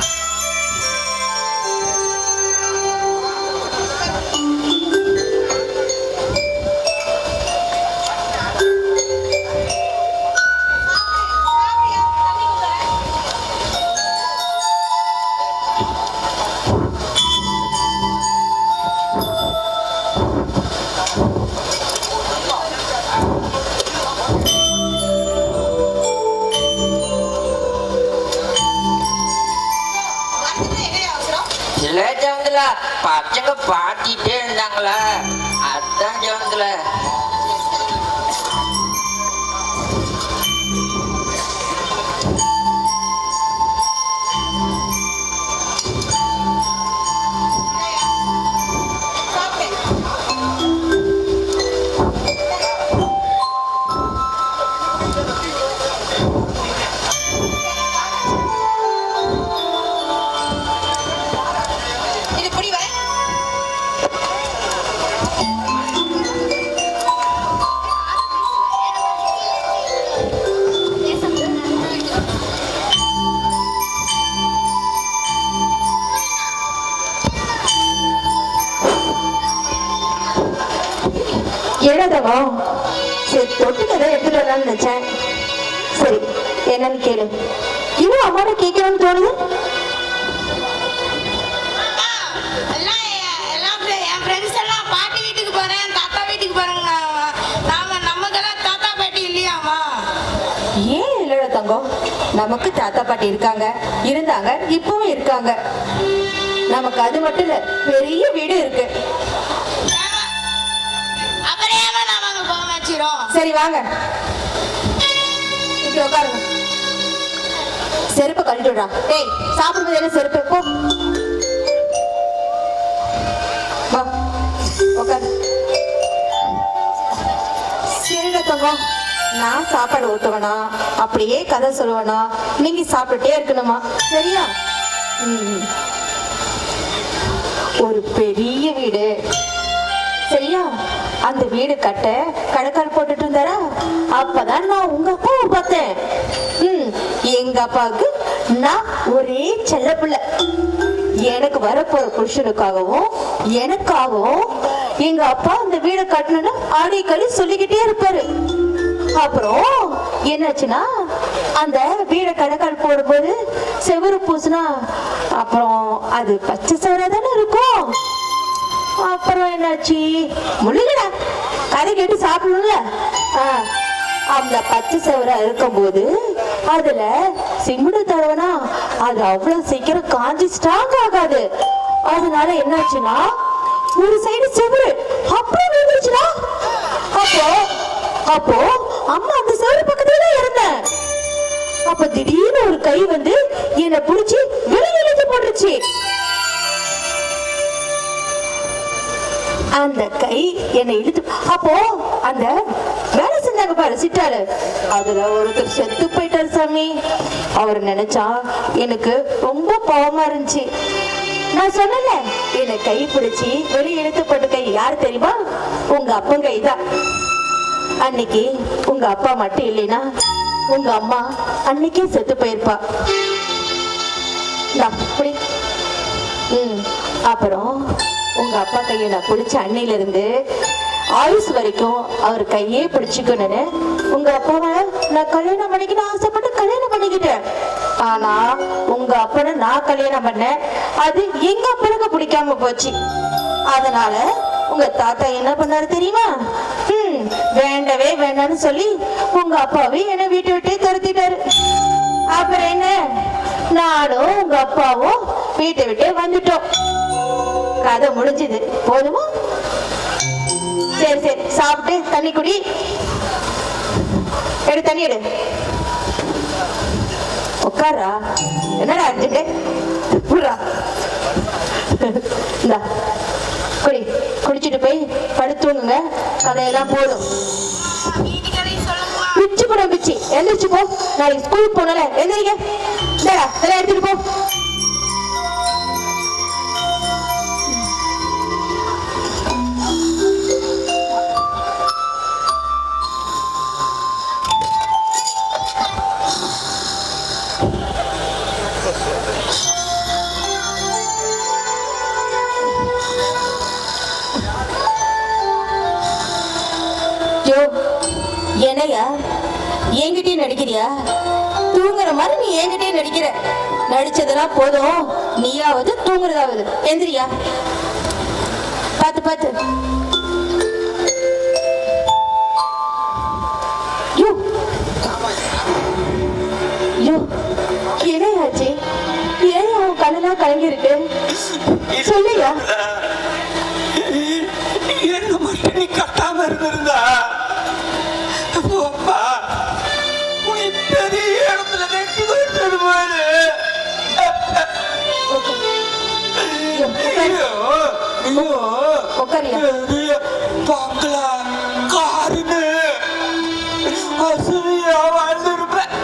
பச்சங்க பாட்டிட்டே இருந்தாங்களா, அதான் ஜவந்துல. என்னதவா? சரி, தொட்டுக்கதை எடுத்துட்டு வரலாம்னு நினைச்சேன். சரி, என்னன்னு கேளு. இன்னும் அம்மாவை கேட்கணும்னு தோணுது. என் ஃப்ரெண்ட்ஸ் எல்லாம் பாட்டி வீட்டுக்கு போறேன், தாத்தா வீட்டுக்கு போறேங்க. நமக்கெல்லாம் தாத்தா பாட்டி இல்லையாமா? ஏன் இல்லைட தங்கம்? நமக்கு தாத்தா பாட்டி இருக்காங்க, இருந்தாங்க, இப்பவும் இருக்காங்க. நமக்கு அது மட்டும் இல்ல, பெரிய வீடு இருக்கு. சரி வாங்க, இப்படி உட்காருங்க. செருப்பு கழட்டி விடுறா. டேய், சாப்பிடும்போது என்ன செருப்பு? போ வா, உட்காரு. சரிடா தங்கம், நான் சாப்பாடு ஊட்டுவேனா, அப்படியே கதை சொல்லுவேனா, நீங்க சாப்பிட்டுட்டே இருக்கணுமா? சரியா? ஒரு பெரிய வீடு, சரியா? அந்த வீடு கட்ட கணக்கால் போட்டுட்டு இருந்தாரா, அப்பதான் நான் உங்க அப்பாவை பார்த்தேன். எங்க அப்பாவுக்கு நான் ஒரே செல்ல பிள்ளை. எனக்கு வரப்போற புருஷனுக்காகவும் எனக்காகவும் எங்க அப்பா அந்த வீடை கட்டணும்னு அடிக்கடி சொல்லிக்கிட்டே இருப்பாரு. அப்புறம் என்னாச்சுன்னா, அந்த வீடை கணக்கால் போடும்போது செவரு பூசுனா அப்புறம் அது பச்சை செவரா தானே இருக்கும். அப்புறம் என்னாச்சு, முழுகடா கதை கேட்டு சாப்பிடணும்ல. அந்த பச்சை செவரா இருக்கும்போது அதுல சிமெண்ட் தடவனா அது அவ்வளவு சீக்கிரம் காஞ்சி ஸ்ட்ராங் ஆகாது. அதனால என்னாச்சுன்னா, ஒரு சைடு செவரு அப்புறம் விழுந்துச்சுன்னா, அப்போ அம்மா அந்த செவரு பக்கத்துல தான் இருந்தேன். அப்ப திடீர்னு ஒரு கை வந்து என்னை புடிச்சு வெளியே இழுத்து போட்டுருச்சு. அந்த கை என்னை இழுத்து, அப்போ அந்த வேலை செஞ்சாங்க பாரு சிட்டாரு, அதுல ஒருத்தர் செத்து போயிட்டாரு சாமி. அவர் நினைச்சா எனக்கு ரொம்ப பாவமா இருந்துச்சு. நான் சொன்னல, என்னை கை பிடிச்சி வெளியே இழுத்து போட்ட கை யாரு தெரியுமா? உங்க அப்பன் கை தான். அன்னைக்கு உங்க அப்பா மட்டும் இல்லைன்னா உங்க அம்மா அன்னைக்கே செத்து போயிருப்பா. அப்புறம் உங்க அப்பா கையை நான் பிடிச்ச அன்னையில இருந்து ஆயுஸ் வரைக்கும் அவர் கையே பிடிச்சுக்கணும்னு உங்க அப்பாவை நான் கல்யாணம் பண்ணிக்கணும் ஆசைப்பட்டு கல்யாணம் பண்ணிக்கிட்டேன். ஆனா உங்க அப்பனை நான் கல்யாணம் பண்ணேன், அது எங்க அப்பனுக்கு பிடிக்காம போச்சு. அதனால உங்க தாத்தா என்ன பண்ணாரு தெரியுமா? வேண்டவே வேண்டான்னு சொல்லி உங்க அப்பாவே என்னை வீட்டை விட்டே துரத்திட்டாரு. அப்புறம் என்ன, நானும் உங்க அப்பாவும் வீட்டை விட்டே வந்துட்டோம். கதை முடிஞ்சது. போதுமா? சரி சரி, சாப்பிட்டு தண்ணி குடி. எடு, தண்ணி எடு. உட்காரா. என்னடா அர்ஜென்ட்? புறா இந்தா குடி. குடிச்சிட்டு போய் படுத்துங்க. கதையெல்லாம் போதும். பிச்சு போட பிச்சு. எந்திரிச்சு போ. நாளைக்கு ஸ்கூலுக்கு போனல. எந்திரிங்க. இதெல்லாம் எடுத்துட்டு போ. என்னையா என்கிட்டயே நடிக்கிறியா? தூங்குற மாதிரி நீ என்கிட்டயே நடிக்கிற. நடிச்சதெல்லாம் போதும், நீயாவது தூங்குறதாவது. எந்திரியா. பாத்து பாத்து. என்னையாச்சு? ஏன் அவன் கண்ணெல்லாம் கலங்கி இருக்கு? சொல்லியா. என்ன மட்டும் நீ கட்டாம இருந்திருந்தா பெரிய இடத்துல நெட்டு போயிட்டு போயிரு. பங்களா காருன்னு வசதியா வாழ்ந்திருப்பேன்.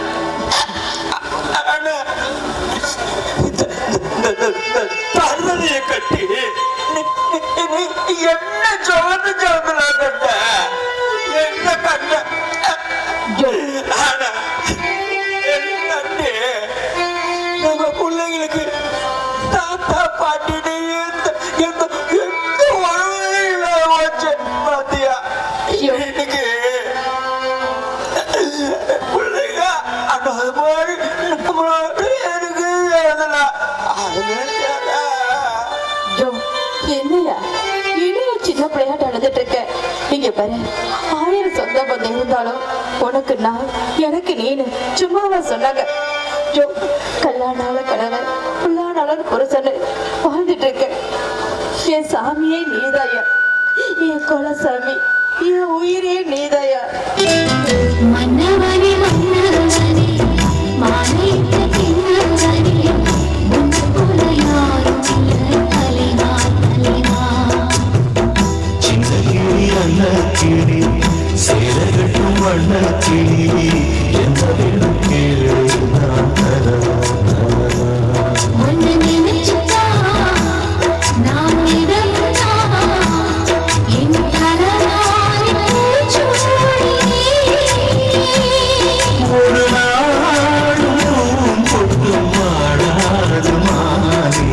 தருவதைய கட்டி என்ன சோர்ந்து சோர்ந்துலா கட்ட என்ன கட்ட. ஆனா நம்ம பிள்ளைங்களுக்கு தாத்தா பாட்டிட்டு எந்த உறவுமே இல்லாம வச்சு பாத்தியா. இன்னைக்கு பிள்ளைங்க அந்த மாதிரி எனக்கு எழுதலாம். என்னையா இன்னும் சின்ன பிள்ளையாட்ட அழுதுட்டு இருக்க? இங்க பாரு, 1000 சொந்த பந்தம் இருந்தாலும் உனக்கு நான், எனக்கு நீனு சும்மாவா சொன்னாங்க? கல்லானால கணவன், புல்லானால புருஷன் வாழ்ந்துட்டு இருக்க. என் சாமியே நீதாயா, என் குலசாமி, என் உயிரே நீதாயா. மன்னவனே மன்னவனே மாலையிட்ட கிண்ணவனே உன் போல யாரும் இல்லை தலைவா தலைவா. சின்ன கிளி அல்ல கிளி சேரகட்டும் வண்ண கிளி எந்த வேணும் கேளு நான் தரவா. ஒன்னு நினைச்சுட்டா நான் நினைத்தா என் கலவாரி பூச்சூடி ஒரு நாளும் பொட்டு மாடாது மாறி.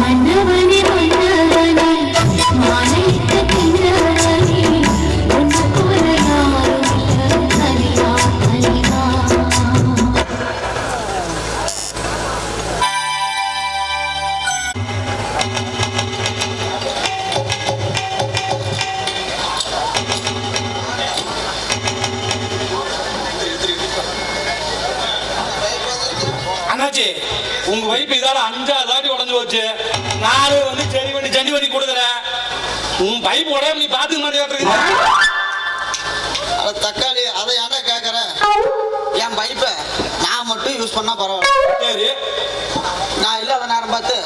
மன்னவனே மன்னவனே மாலையிட்ட கிண்ணவனே உன் போல யாரும் இல்லை தலைவா தலைவா. அண்ணாச்சி, உங்க வைப்பு இதால 5 தாட்டி உடஞ்சு போச்சு. நானும் வந்து சரி பண்ணி கொடுக்குறேன். உன் பைப் உடையாம நீ பாத்துக்க மாட்டேங்க. தக்காளி அதை ஏன்டா கேட்கற? என் பைப்பை நான் மட்டும் யூஸ் பண்ணா பரவாயில்ல. சரி, நான் இல்லாத நேரம் பார்த்து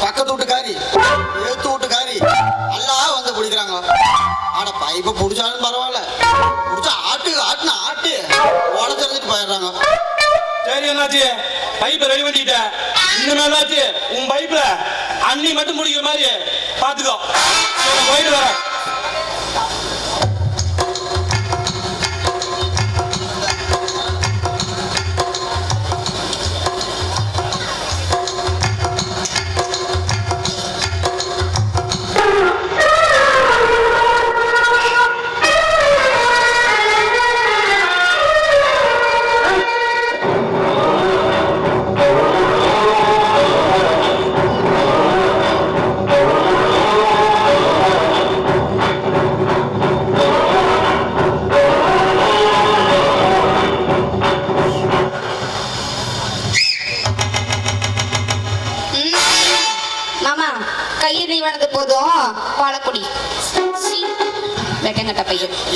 பக்கத்து வீட்டுக்காரி, எழுத்து வீட்டுக்காரி எல்லாம் வந்து பிடிக்கிறாங்க. ஆனா பைப்பை பிடிச்சாலும் பரவாயில்ல, பிடிச்சா ஆட்டுனா ஆட்டு உடச்சிருந்துட்டு போயிடுறாங்க. சரி அண்ணாச்சி, பைப்பை ரெடி பண்ணிட்டேன். இனிமேலாச்சு உன் பைப்ல அண்ணி மட்டும் முடிக்கிற மாதிரி பாத்துக்கோ. போயிட்டு வரேன்.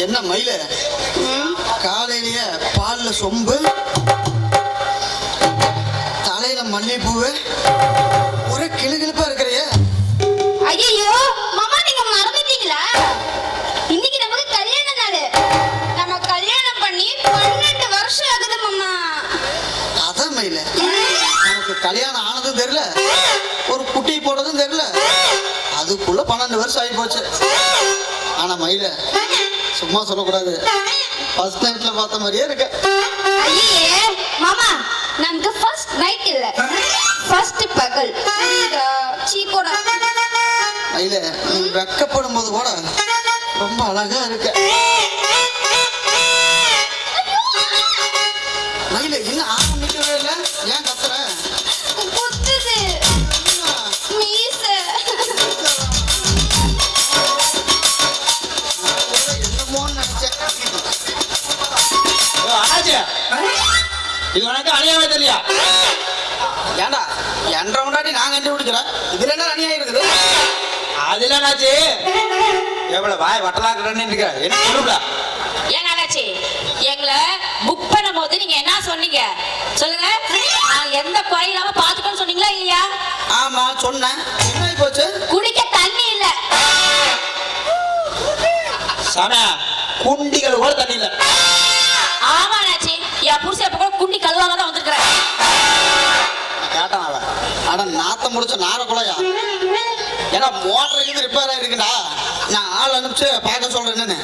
என்ன மயில காலையிலேயே பால்ல சொம்பு, தலையில மல்லிகைப்பூவு, ஒரே கிளுகிளுப்பா இருக்கிறைய. ஐயோ மாமா, நீங்க மறந்துட்டீங்களா? இன்னைக்கு நமக்கு கல்யாண நாள். நம்ம கல்யாணம் பண்ணி 12 வருஷம் ஆகுது மாமா. அதான் மயில, நமக்கு கல்யாணம் ஆனதும் தெரியல, ஒரு குட்டி போட்டதும் தெரியல, அதுக்குள்ள 12 வருஷம் ஆகி போச்சு. ஆனா மயில சும்மா சொல்லக்கூடாது, ஃபர்ஸ்ட் நைட்ல பார்த்த மாதிரியே இருக்க. ஐயே மாமா, நமக்கு ஃபர்ஸ்ட் நைட் இல்ல, ஃபர்ஸ்ட் பகல். சீக்கோட மயில, நீ வெக்கப்படும் போது கூட ரொம்ப அழகா இருக்க. மயில இன்னும் ஆரம்பிக்கவே இல்லை, ஏன் கத்துற? குத்துது மீச. என்னமோன்னு நினைச்சேன். இது உனக்கு அநியாயமே தெரியல. ஏண்டா என்ற முன்னாடி நான் கண்டுபிடிக்கிறேன், இதுல என்ன அநியாயம் இருக்குது? அதுல என்னாச்சு? எவ்வளவு வாய் வட்டலாக்குறேன்னு இருக்க, என்ன சொல்லுடா? ஏன் ஆச்சு? எங்களை புக் பண்ணும் போது நீங்க என்ன சொன்னீங்க சொல்லுங்க? நான் எந்த குறையும் இல்லாம பாத்துக்கணும்னு சொன்னீங்களா இல்லையா? ஆமா சொன்னேன். என்ன போச்சு? குடிக்க தண்ணி இல்ல. சாமி, குண்டிகள் கூட தண்ணி இல்ல. ஆமா ஆச்சு, என் புருஷன் இப்ப கூட குண்டி கழுவாம தான் வந்திருக்கிறேன். கேட்டான் அவன். ஆனா நாத்தம் முடிச்ச நாரக்குலையா? ஏன்னா மோட்டருக்கு ரிப்பேர் ஆயிருக்குடா, நான் ஆள் அனுப்பிச்சு பார்க்க சொல்றேன். என்னன்னு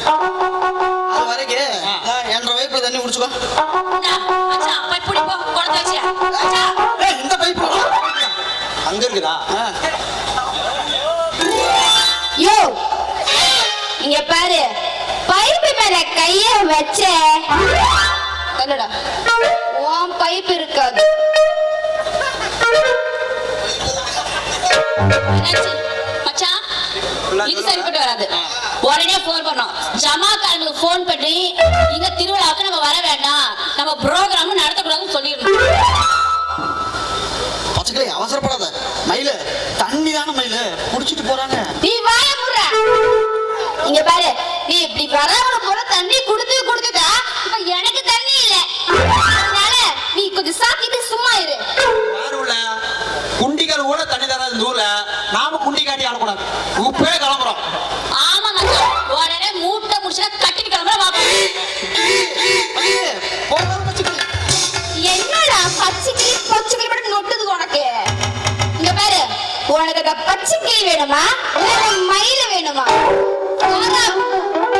அது வரைக்கும் என்ற வைப்புல தண்ணி குடிச்சுக்கோ. இந்த பைப்பு அங்க இருக்குதா? யோ இங்க பாரு, பைப்பு மேல கைய வச்ச என்னடா உன் பைப் இருக்காது. மச்சான், இது சரிப்பட்டு வராது. உடனே போன் பண்ணோம், ஜமாக்காரங்களுக்கு போன் பண்ணி இங்க திருவிழாவுக்கு நம்ம வர வேண்டாம், நம்ம ப்ரோக்ராம் நடத்தக்கூடாதுன்னு சொல்லிடணும். பச்சைக்கிளி அவசரப்படாத மயில, தண்ணி தானே மயில குடிச்சிட்டு போறாங்க. நீ வாய முற. இங்க பாரு, நீ இப்படி வரவன போல தண்ணி குடுத்து குடுத்துட்டா இப்ப எனக்கு தண்ணி இல்ல. அதனால நீ கொஞ்சம் சாக்கிட்டு சும்மா இரு. யாருல குண்டிகள் கூட தண்ணி தராது இந்த ஊர்ல, நாம குண்டி காட்டி ஆடக்கூடாது. உப்பே கிளம்புறோம். ஆமா மச்சான், உடனே மூட்டை முடிச்சா கட்டிட்டு கிளம்புற வாப்பா. என்னடா பச்சைக்கிளி பச்சைக்கிளி மட்டும் நொட்டுது உனக்கு? இங்க பாரு, உனக்கு அந்த பச்சைக்கிளி வேணுமா இல்ல மயில வேணுமா?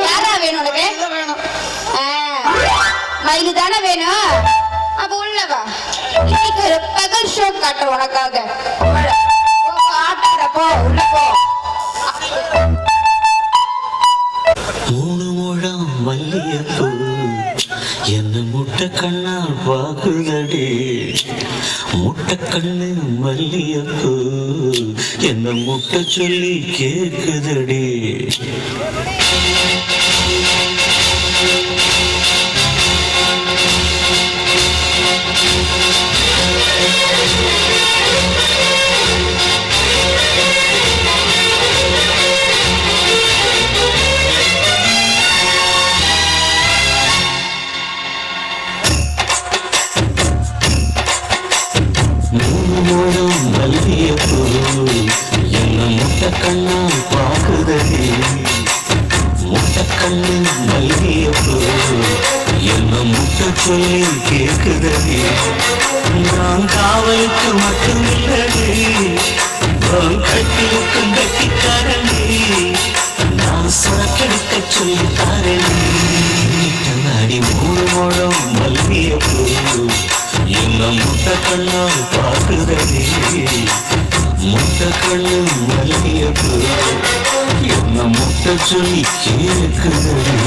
யாரா வேணும் உனக்கு? மயிலு தானே வேணும். அப்ப உள்ளவா, இன்னைக்கு ஒரு பகல் ஷோ காட்ட உனக்காக. ஆட்டாடப்போ உள்ள போ. 3 முழம் மல்லியப்பூ என்ன முட்டை கண்ணால் பாக்குதடி, முட்டை கண்ணு மல்லியப்பூ என்ன முட்டை சொல்லி கேக்குதடி. மூடும் மல்லியப்பூ என்ன முட்டை கண்ணால் பாக்குதடி, முட்டை கண்ணு மல்லியப்பூ என்ன முட்டை சொல்லி கேக்குதடி. நான் காவலுக்கு மட்டும் இல்லடி, கட்டிலுக்கும் கட்டிக்காரனி, நான் சுரக்கெடுக்க சொல்லி தாரணி. அடி 3 முழம் மல்லியப்பூ என்ன முட்டை கண்ணால் பாக்குதடி, முட்டை கண்ணு மல்லியப்பூ என்ன முட்டை சொல்லி கேக்குதடி.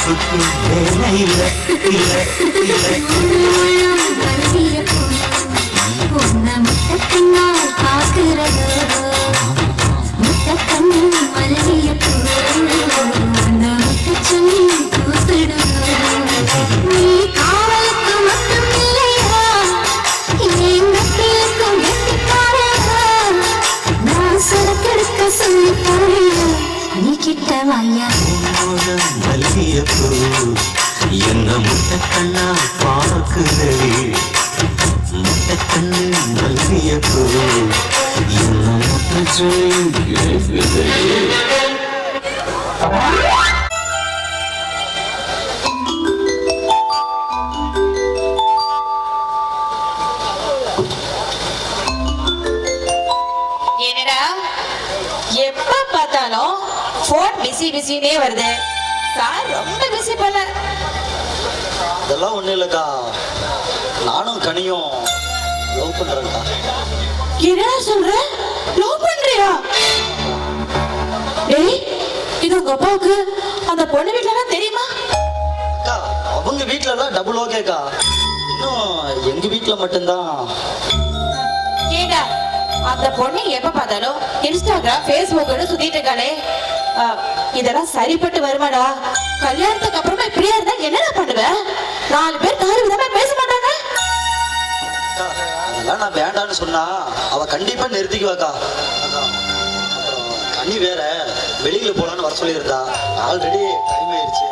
மனசுக்கு வேலை இல்லை இல்லை இல்லை மல்லியப்பூ என்ன முட்டக்கண்ணா பார்க்குதடி முட்டக்கண்ணு மல்லியப்பூ என்ன முட்டை சொல்லி கேட்குதடி. என்னடா எப்ப பார்த்தாலும் போன் பிஸி பிஸினே வருது. சார் ரொம்ப பிஸி போல. இதெல்லாம் ஒண்ணும் இல்லக்கா, நானும் கனியும் லவ் பண்றேன்க்கா. என்னடா சொல்ற? லவ் பண்றியா? டேய், இது உங்க அப்பாவுக்கு அந்த பொண்ணு வீட்ல தெரியுமா? அக்கா, அவங்க வீட்ல எல்லாம் டபுள் ஓகேக்கா, இன்னும் எங்க வீட்ல மட்டும்தான். ஏடா, அந்த பொண்ணு எப்ப பார்த்தாலும் இன்ஸ்டாகிராம் ஃபேஸ்புக்னு சுத்திட்டு இருக்காளே, இதெல்லாம் சரிப்பட்டு வருமாடா? கல்யாணத்துக்கு அப்புறமா இப்படியா இருந்தா என்னடா பண்ணுவ? 4 பேர் 4 விதமா பேச மாட்டாங்க. அக்கா, அதெல்லாம் நான் வேண்டான்னு சொன்னா அவ கண்டிப்பா நிறுத்திக்குவாக்கா. அக்கா, அப்புறம் கனி வேற வெளியில போலான்னு வர சொல்லியிருந்தா. ஆல்ரெடி டைம் ஆயிடுச்சு.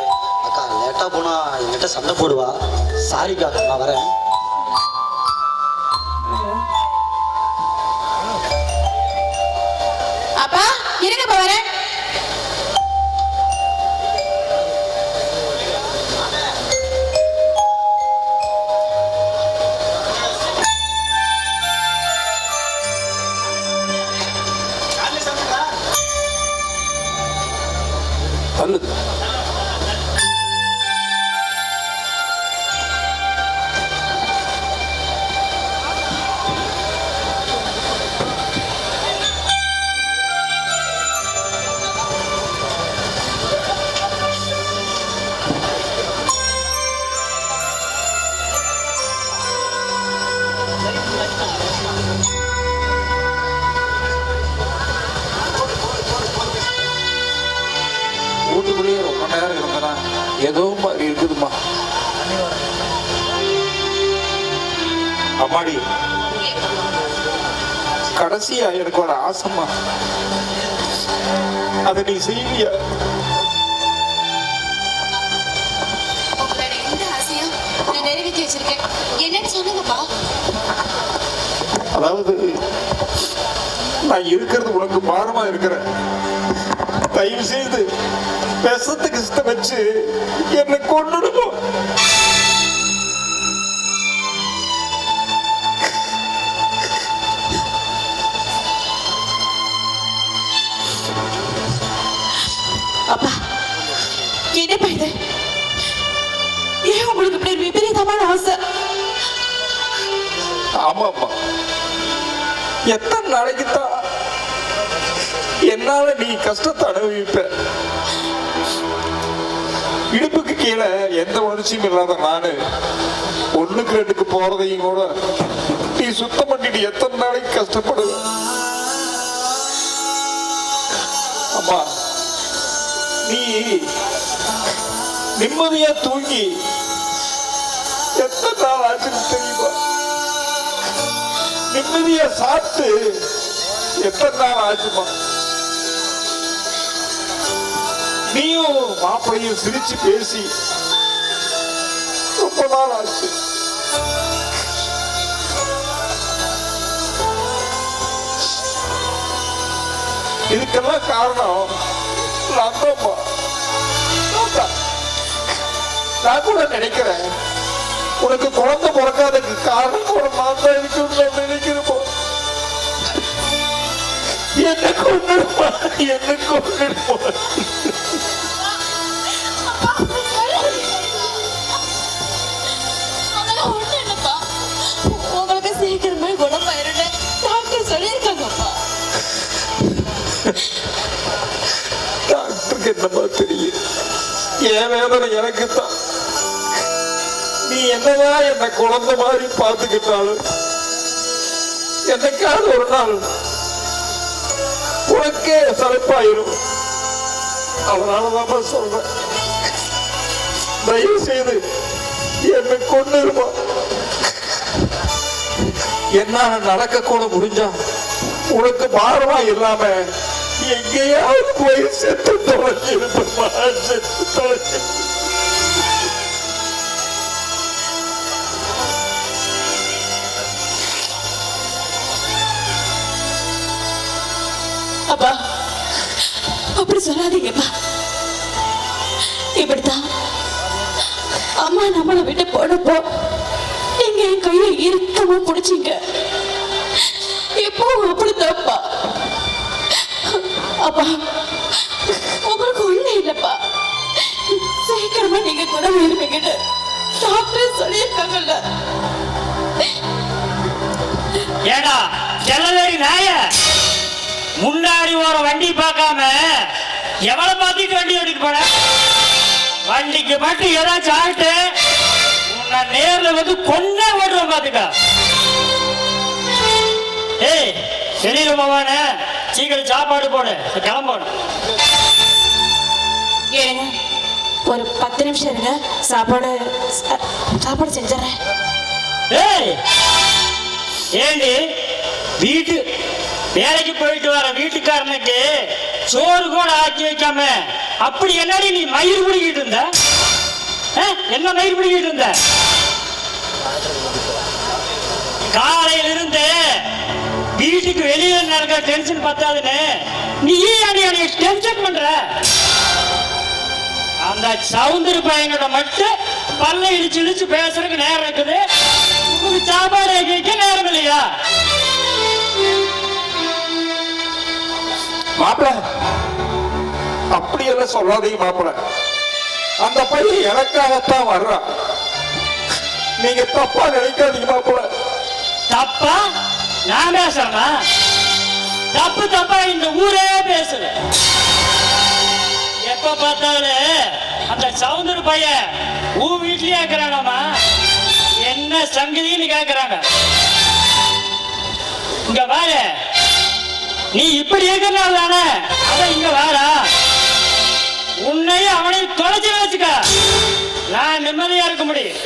அக்கா, லேட்டா போனா என்கிட்ட சண்டை போடுவா. சாரிக்கா, நான் வரேன். அப்பா இருங்கப்பா, வரேன். வீட்டுக்குள்ளேயே ரொம்ப நேரம் இருந்தனா ஏதோ மாதிரி இருக்குதுமா. அம்மாடி, கடைசியா எனக்கு ஒரு ஆசைமா, அதை நீ செய்வியா? உங்களோட எந்த ஆசையும் நான் நிறைவேற்றி வச்சிருக்கேன். என்னன்னு சொல்லுங்கப்பா. அதாவது நான் இருக்கிறது உனக்கு பாரமா இருக்கிறேன். தயவு செய்து விஷத்துக்கு இஷ்டம் வச்சு என்னை கொண்டுடுவோம். அப்பா, என்னப்பா இது? ஏன் உங்களுக்கு இப்படி விபரீதமான ஆசை? ஆமாம்மா, எத்தனை நாளைக்கு தான் என்னால நீ கஷ்டத்தை அனுபவிப்ப? இடுப்புக்கு கீழே எந்த உணர்ச்சியும் இல்லாத நானு 1க்கு 2க்கு போறதையும் கூட நீ சுத்தம் பண்ணிட்டு எத்தனை நாளைக்கு கஷ்டப்படுவ? அம்மா, நீ நிம்மதியா தூங்கி எத்தனை நாள் ஆச்சுன்னு தெரியுமா? நிம்மதியா சாப்பிட்டு எத்தனை நாள் ஆச்சுமா? நீயும் மாப்பிளையும் சிரிச்சு பேசி ரொம்ப நாள் ஆச்சு. இதுக்கெல்லாம் காரணம் நான் தான்மா. நான் கூட நினைக்கிறேன் உனக்கு குழந்தை பிறக்காததுக்கு காரணம் கூட நான் தான் இருக்குன்னு நினைக்கிறப்போ என்ன கொண்டுடுமா, என்ன கொண்டுடுமா. உங்களுக்கு சீக்கிரமே குணமாயிருன்னு டாக்டர் சொல்லியிருக்காங்கப்பா. டாக்டருக்கு என்னமா தெரியும்? என் வேதனை எனக்கு தான். நீ என்னதான் என்ன குழந்தை மாதிரி பார்த்துக்கிட்டாலும் என்னைக்காவது ஒரு நாள் உனக்கே சலிப்பாயிரும். அதனாலதான் சொல்றேன், தயவு செய்து என்னை கொண்டுருமா. என்ன நடக்க கூட முடிஞ்சா உனக்கு பாரமா இல்லாம எங்கேயாவது போய் செத்து தொலைச்சிருப்பா, செத்து தொலைச்சு. அப்பா அப்படி சொல்லாதீங்கப்பா. இப்படித்தான் அம்மா நம்மளை விட்டு போனப்போ நீங்க என் கையை இறுக்கமா பிடிச்சிங்க. இப்போ அப்படித்தான்ப்பா. அப்பா உங்களுக்கு ஒண்ணு இல்லப்பா, சீக்கிரமா நீங்க கூட இருப்பீங்கன்னு டாக்டர் சொல்லியிருக்காங்கல்ல. ஏடா ஜல்லவேரி நாய, முன்னாடி ஒரு வண்டி பார்க்காம எவ்வளவு பார்த்துட்டு வண்டி ஓட்டிட்டு போன? வண்டிக்கு மட்டும் ஏதாச்சும் ஆகிட்டு உன்னை நேர்ல வந்து கொண்டே ஓடுறோம் பாத்துக்க. ஏய் தெரியுமாவான, சீக்கிரம் சாப்பாடு போடு, கிளம்பணும். ஏங்க ஒரு 10 நிமிஷம் இருங்க, சாப்பாடு செஞ்சிடறேன். ஏய் ஏண்டி வீட்டு வேலைக்கு போயிட்டு வர வீட்டுக்காரனுக்கு சோறு கூட ஆக்கி வைக்காம அப்படி என்னடி நீ மயிர் பிடிக்கிட்டு இருந்த? என்ன மயிர் பிடிக்கிட்டு இருந்த? காலையில இருந்து வீட்டுக்கு வெளியே நடக்கிற டென்ஷன் பத்தாதுன்னு நீ டென்ஷன் பண்ற. அந்த சவுந்தர பையனோட மட்டும் பல்ல இடிச்சு இடிச்சு பேசுறதுக்கு நேரம் இருக்குது, உங்களுக்கு சாப்பாடு வைக்க நேரம் இல்லையா? மாப்பிள அப்படி எல்லாம் சொல்லாதீங்க மாப்பிள. அந்த பையன் எனக்காகத்தான் வர்றான், நீங்க தப்பா நினைக்காதீங்க மாப்பிள. தப்பா நான் பேசுறேன்னா? தப்பு தப்பா இந்த ஊரே பேசுது. எப்ப பார்த்தாலும் அந்த சவுந்தர பையன் ஊ வீட்லயே இருக்கிறானாமா, என்ன சங்கதின்னு கேக்குறாங்க. இங்க பாரு, நீ இப்படி இருக்கிறனால தானே அதான் இங்க வாரா. உன்னையும் அவனையும் தொலைச்சு வச்சுக்க, நான் நிம்மதியா இருக்க முடியும்.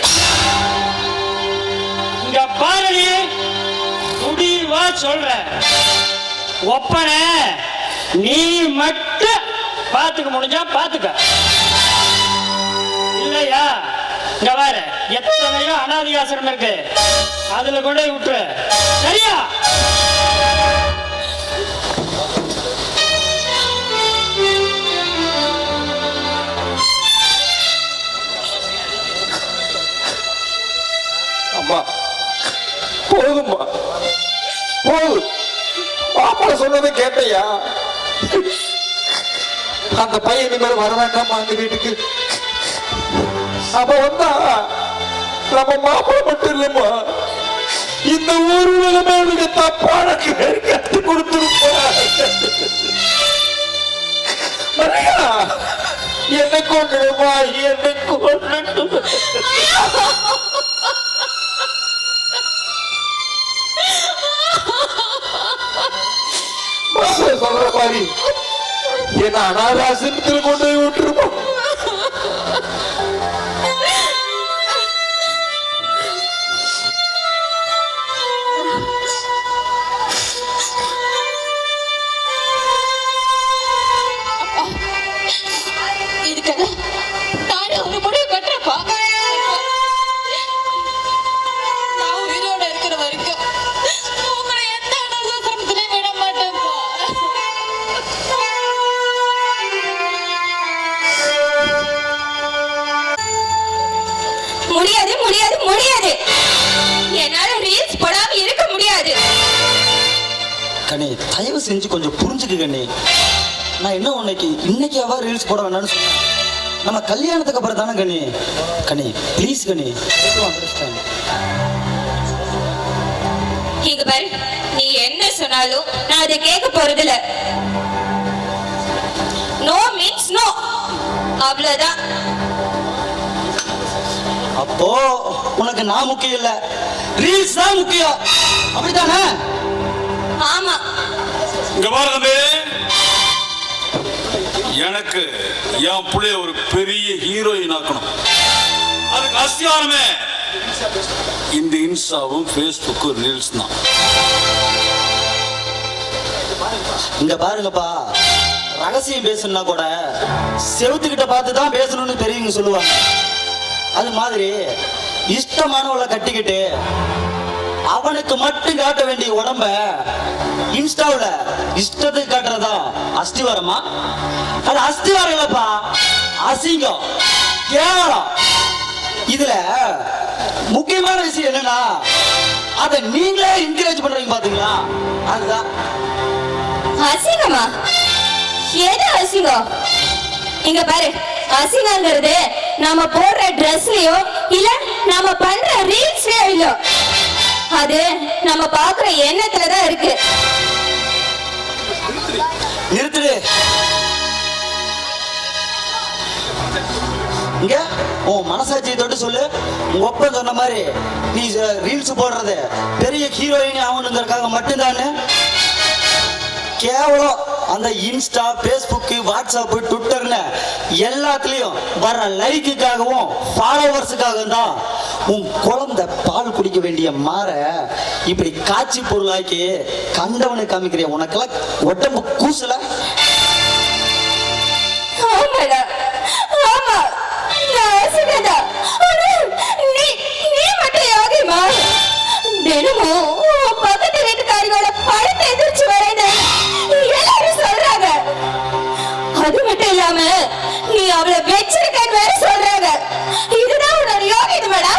இங்க பாரு, நீ முடிவா சொல்ற ஒப்பன நீ மட்டும் பாத்துக்க முடிஞ்சா பாத்துக்க, இல்லையா இங்க பாரு எத்தனையோ அனாதை ஆசிரமம் இருக்கு, அதுல கொண்டு போய் விட்டுரு, சரியா? அம்மா போதும்மா போதும், பாப்பா சொன்னதை கேட்டையா? அந்த பையன் இனிமேல் வர வேண்டாமா அந்த வீட்டுக்கு? அப்ப வந்தா நம்ம மாப்பிள்ளை மட்டும் இல்லம்மா, இந்த ஊர் உலகமே தப்பான பேர் கத்து கொடுத்துருப்பா. என்னை கொண்டுடுமா, என்னை கொண்டு சொல்ற மாதிரி என்ன அனாதாசிரமத்தில் கொண்டு போய் விட்டுருப்போம். இதுக்காக நானே ஒரு முடிவு கட்டுறப்பா. நான் உயிரோட இருக்கிற வரைக்கும் உங்களை எந்த அனாதாசிரமத்திலையும் விட மாட்டேன்ப்பா. முடியாது முடியாது முடியாது, என்னால ரீல்ஸ் போடாம இருக்க முடியாது. கனி தயவு செஞ்சு கொஞ்சம் புரிஞ்சுக்க கண்ணி. நான் என்ன இன்னைக்காவா ரீல்ஸ் போட வேண்டாம்னு சொன்னேன்? நம்ம கல்யாணத்துக்கு அப்புறம் தானே கனி. கனி ப்ளீஸ் கனி, இங்க பாரு, நீ என்ன சொன்னாலும் நான் அதை கேட்க போறதில்ல. No means no. அவ்வளவுதான். அப்போ உனக்கு நான் முக்கியம் இல்ல, ரீல்ஸ் தான் முக்கியம், அப்படித்தானே? ஆமா. இங்க பாரு தம்பி, எனக்கு என் பிள்ளைய ஒரு பெரிய ஹீரோயின் ஆக்கணும். அதுக்கு அஸ்திவாரமே இந்த இன்ஸ்டாவும் ஃபேஸ்புக்கும் ரீல்ஸ் தான். இங்க பாருங்கப்பா, ரகசியம் பேசணும்னா கூட செவுத்துக்கிட்ட பார்த்து தான் பேசணும்னு பெரியவங்க சொல்லுவாங்க. அது மாதிரி இஷ்டமானவளை கட்டிக்கிட்டு அவனுக்கு மட்டும் காட்ட வேண்டிய உடம்ப இன்ஸ்டாவுல இஷ்டத்துக்கு காட்டுறதா அஸ்திவாரமா? அது அஸ்திவாரம் இல்லப்பா, அசிங்கம், கேவலம். இதுல முக்கியமான விஷயம் என்னன்னா, அதை நீங்களே என்கரேஜ் பண்றீங்க பாத்தீங்களா, அதுதான். அசிங்கமா? எது அசிங்கம்? இங்க பாரு, அசிங்கங்கிறது நாம போடுற ட்ரெஸ்லயோ இல்ல நாம பண்ற ரீல்ஸ்லயோ இல்ல, அது நம்ம பாக்குற எண்ணத்துலதான் இருக்கு. நிறுத்துடு. இங்க உன் மனசாட்சியை தொட்டு சொல்லு. உங்க ஒப்பம் சொன்ன மாதிரி நீ ரீல்ஸ் போடுறது பெரிய ஹீரோயின் ஆகணுங்கிறதுக்காக மட்டும்தானே? கேவலம் அந்த இன்ஸ்டா, பேஸ்புக், வாட்ஸ்அப், ட்விட்டர்னு எல்லாத்துலயும் வர லைக்குக்காகவும் ஃபாலோவர்ஸுக்காகவும் தான் உன் குழந்தை பால் குடிக்க வேண்டிய மாற இப்படி காட்சி பொருளாக்கி கண்டவனை காமிக்கிறிய. உனக்கெல்லாம் உடம்பு கூசல? ஆமாடா, ஆமா, நான் அசிங்கம்தான். ஆனா நீ மட்டும் யோகிமா? தினமும் பக்கத்து வீட்டுக்காரியோட பழத்தை எதிர்த்து வரேன்னு எல்லாரும் சொல்றாங்க. அது மட்டும் இல்லாம நீ அவளை வச்சிருக்கன்னு வேற சொல்றாங்க. இதுதான் உன்னோட யோகியம் மேடா.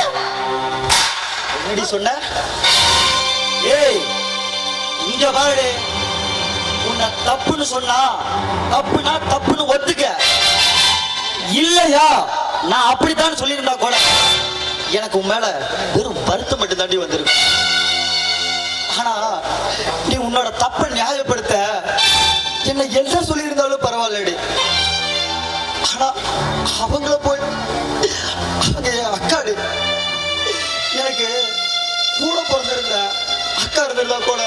என்னடி சொன்ன? ஏய், இங்க பாரு, உன்னை தப்புன்னு சொன்னா தப்புனா தப்புன்னு ஒத்துக்க. இல்லையா நான் அப்படித்தான் சொல்லியிருந்தா கூட எனக்கு உன் மேல வெறும் வருத்தம் மட்டும் தாண்டி வந்திருக்கு. ஆனா நீ உன்னோட தப்பை நியாயப்படுத்த என்ன என்ன சொல்லியிருந்தாலும் பரவாயில்லடி. ஆனா அவங்கள போய் அவங்க என் அக்காடு, எனக்கு கூட பிறந்திருந்த அக்கா இருந்திருந்தா கூட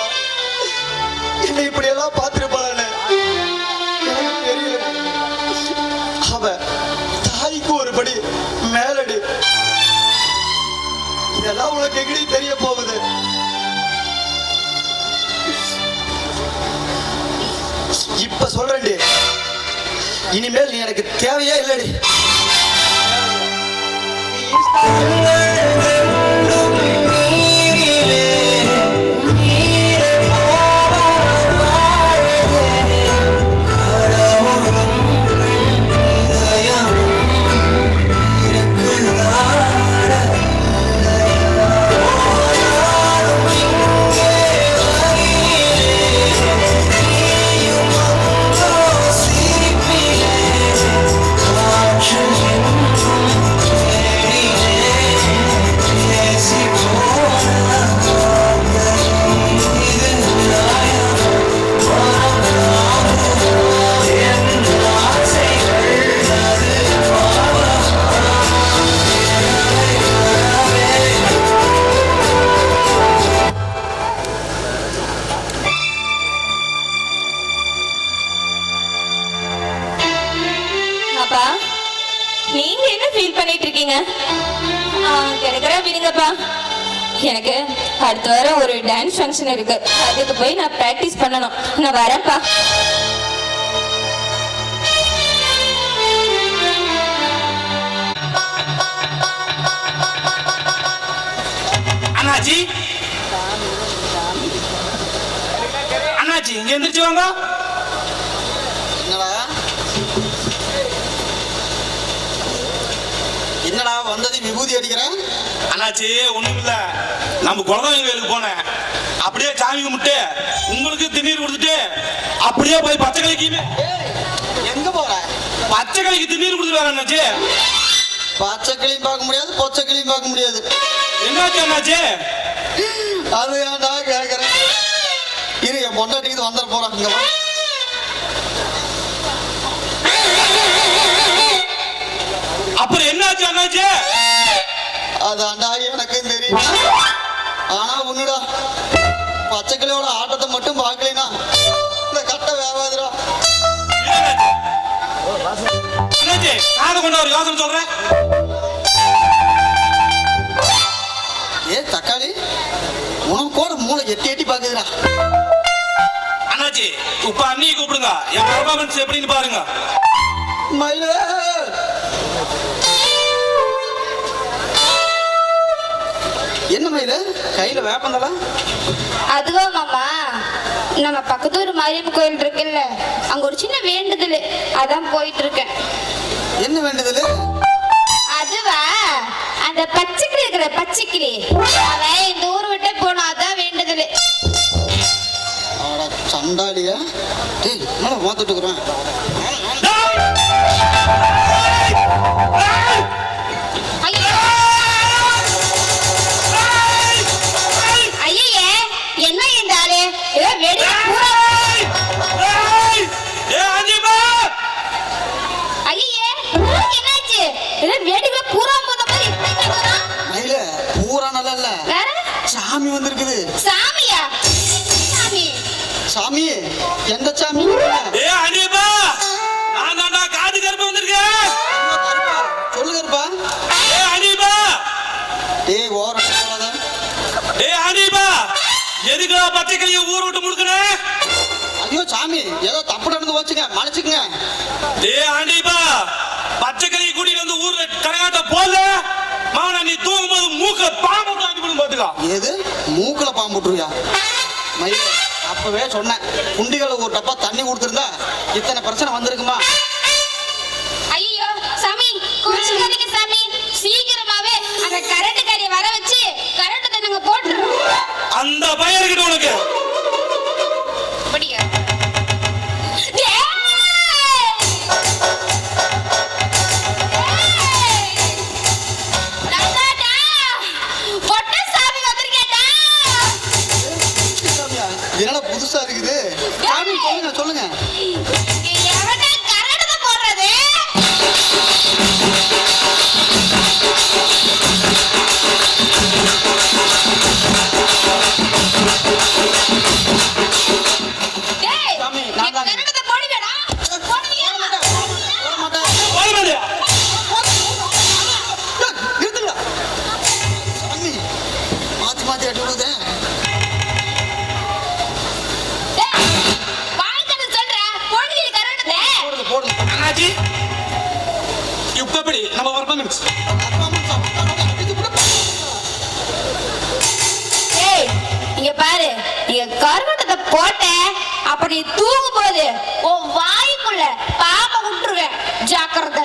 என்னை இப்படி எல்லாம் பார்த்திருப்பாளன்னு எனக்கு தெரியல. அவ தாய்க்கு ஒருபடி மேலடி. இதெல்லாம் உனக்கு எங்கடி தெரிய போகுது? இப்ப சொல்றேன்டி, இனிமேல் நீ எனக்கு தேவையே இல்லடி. அப்பா, நீங்க என்ன ஃபீல் பண்ணிட்டு இருக்கீங்க? கிடைக்கிற விடுங்கப்பா. எனக்கு அடுத்த வாரம் ஒரு டான்ஸ் ஃபங்க்ஷன் இருக்கு, அதுக்கு போய் நான் பிராக்டிஸ் பண்ணணும். நான் வரேன்ப்பா. அண்ணாச்சி, அண்ணாச்சி இங்க எந்திரிச்சு வாங்க. என்னடா வந்தது விபூதி அடிக்கிறேன்? அண்ணாச்சி ஒண்ணும் இல்ல, நம்ம குலதெய்வம் கோயிலுக்கு போனேன், அப்படியே சாமி கும்பிட்டு உங்களுக்கு திண்ணீர் கொடுத்துட்டு அப்படியே போய் பச்சை கலைக்கு. எங்க போற? பச்சை கலைக்கு திண்ணீர் கொடுத்துட்டு வரேன் அண்ணாச்சி. பச்சை கிளியும் பார்க்க முடியாது, பொச்சை கிளியும் பார்க்க முடியாது. என்னாச்சு அண்ணாச்சி? அது ஏன்டா கேக்குறேன்? இரு, என் பொண்டாட்டிக்கு வந்துட போறான். இங்க வா. என்னாச்சு அண்ணாச்சி? அதான்டா எனக்கும் தெரியும். ஆனா உன்னுடா பச்சைக்கிளியோட ஆட்டத்தை மட்டும் பார்க்கலைனா இந்த கட்டை வேவாதுடா. அண்ணாச்சி காதை கொண்டு ஒரு யோசனை சொல்றேன். ஏ தக்காளி உனக்கு கூட மூளை எட்டி எட்டி பாக்குதுடா. அண்ணாச்சி இப்ப அண்ணியை கூப்பிடுங்க, என் பர்ஃபார்மன்ஸ் எப்படின்னு பாருங்க. மயில என்ன மயில கையில வேப்பந்தல? அதுவா மாமா, நம்ம பக்கத்து ஒரு மாரியம்மன் கோயில் இருக்குல்ல, அங்க ஒரு சின்ன வேண்டுதல், அதான் போயிட்டு இருக்கேன். என்ன வேண்டுதல்? அதுவா, அந்த பச்சைக்கிளி இருக்கிற பச்சைக்கிளி, அவன் இந்த ஊர் விட்டு போனா அதான் வேண்டுதல். சண்டாளியா? டேய் மேல பார்த்துட்டு இருக்கிறேன். ஐயே என்ன இந்த ஆளு ஏதோ வெடி பூரா ஐயே என்னாச்சு? ஏதோ வெடிக்குள்ள பூரா போத மாதிரி இப்படி கத்துறான். மயில பூரா நல்லா இல்ல, வேற சாமி வந்திருக்குது. சாமியா? சாமி சாமி எந்த சாமி? ஏ அனிபா, நான் தான்டா காது கருப்பு வந்திருக்கேன். சொல்லு கருப்பா. ஏ அனிபா, டேய் ஓரம் போகாத. ஏ அனிபா, எதுக்குடா பச்சைக்கிளிய ஊர் விட்டு முழுக்குன? ஐயோ சாமி ஏதோ தப்பு நடந்து போச்சுங்க, மன்னிச்சுக்குங்க. ஏ அனிபா, பச்சைக்கிளிய கூட்டிட்டு வந்து ஊர்ல கரகாட்ட போல மாவன, நீ தூங்கும்போது மூக்க பாம்பு வாங்கி போடும் பாத்துக்கா. ஏது மூக்குல பாம்புட்டுருயா? மயில அப்பவே சொன்னேன், குண்டிகளை ஒரு டப்பா தண்ணி கொடுத்துருந்தா இத்தனை பிரச்சனை வந்திருக்குமா? ஐயோ சாமி கோச்சுக்காதீங்க சாமி, சீக்கிரமாவே அந்த கரண்ட் காரிய வர வச்சு கரண்ட் தண்ணிங்க போட்டுறோம். அந்த பயம் இருக்கட்டும் உனக்கு. படியா என்னடா புதுசா இருக்குது? சாமி சொல்லுங்க சொல்லுங்க. எவனே கரண்ட் போடுறது? டேய் சாமி நான் தான் கரண்ட் போடுங்கடா. போடுவியா? போட மாட்டேன். போய் நிறுத்துங்க சாமி, மாத்தி மாத்தி அடி விடுதே. அண்ணாச்சி இப்ப எப்படி நம்ம பர்ஃபார்மன்ஸ்? ஏய் இங்க பாரு, நீங்க கருவட்டத்தை போட்ட அப்படி தூங்கும் போது உன் வாய்க்குள்ள பாம்பை விட்டுருவேன், ஜாக்கிரதை.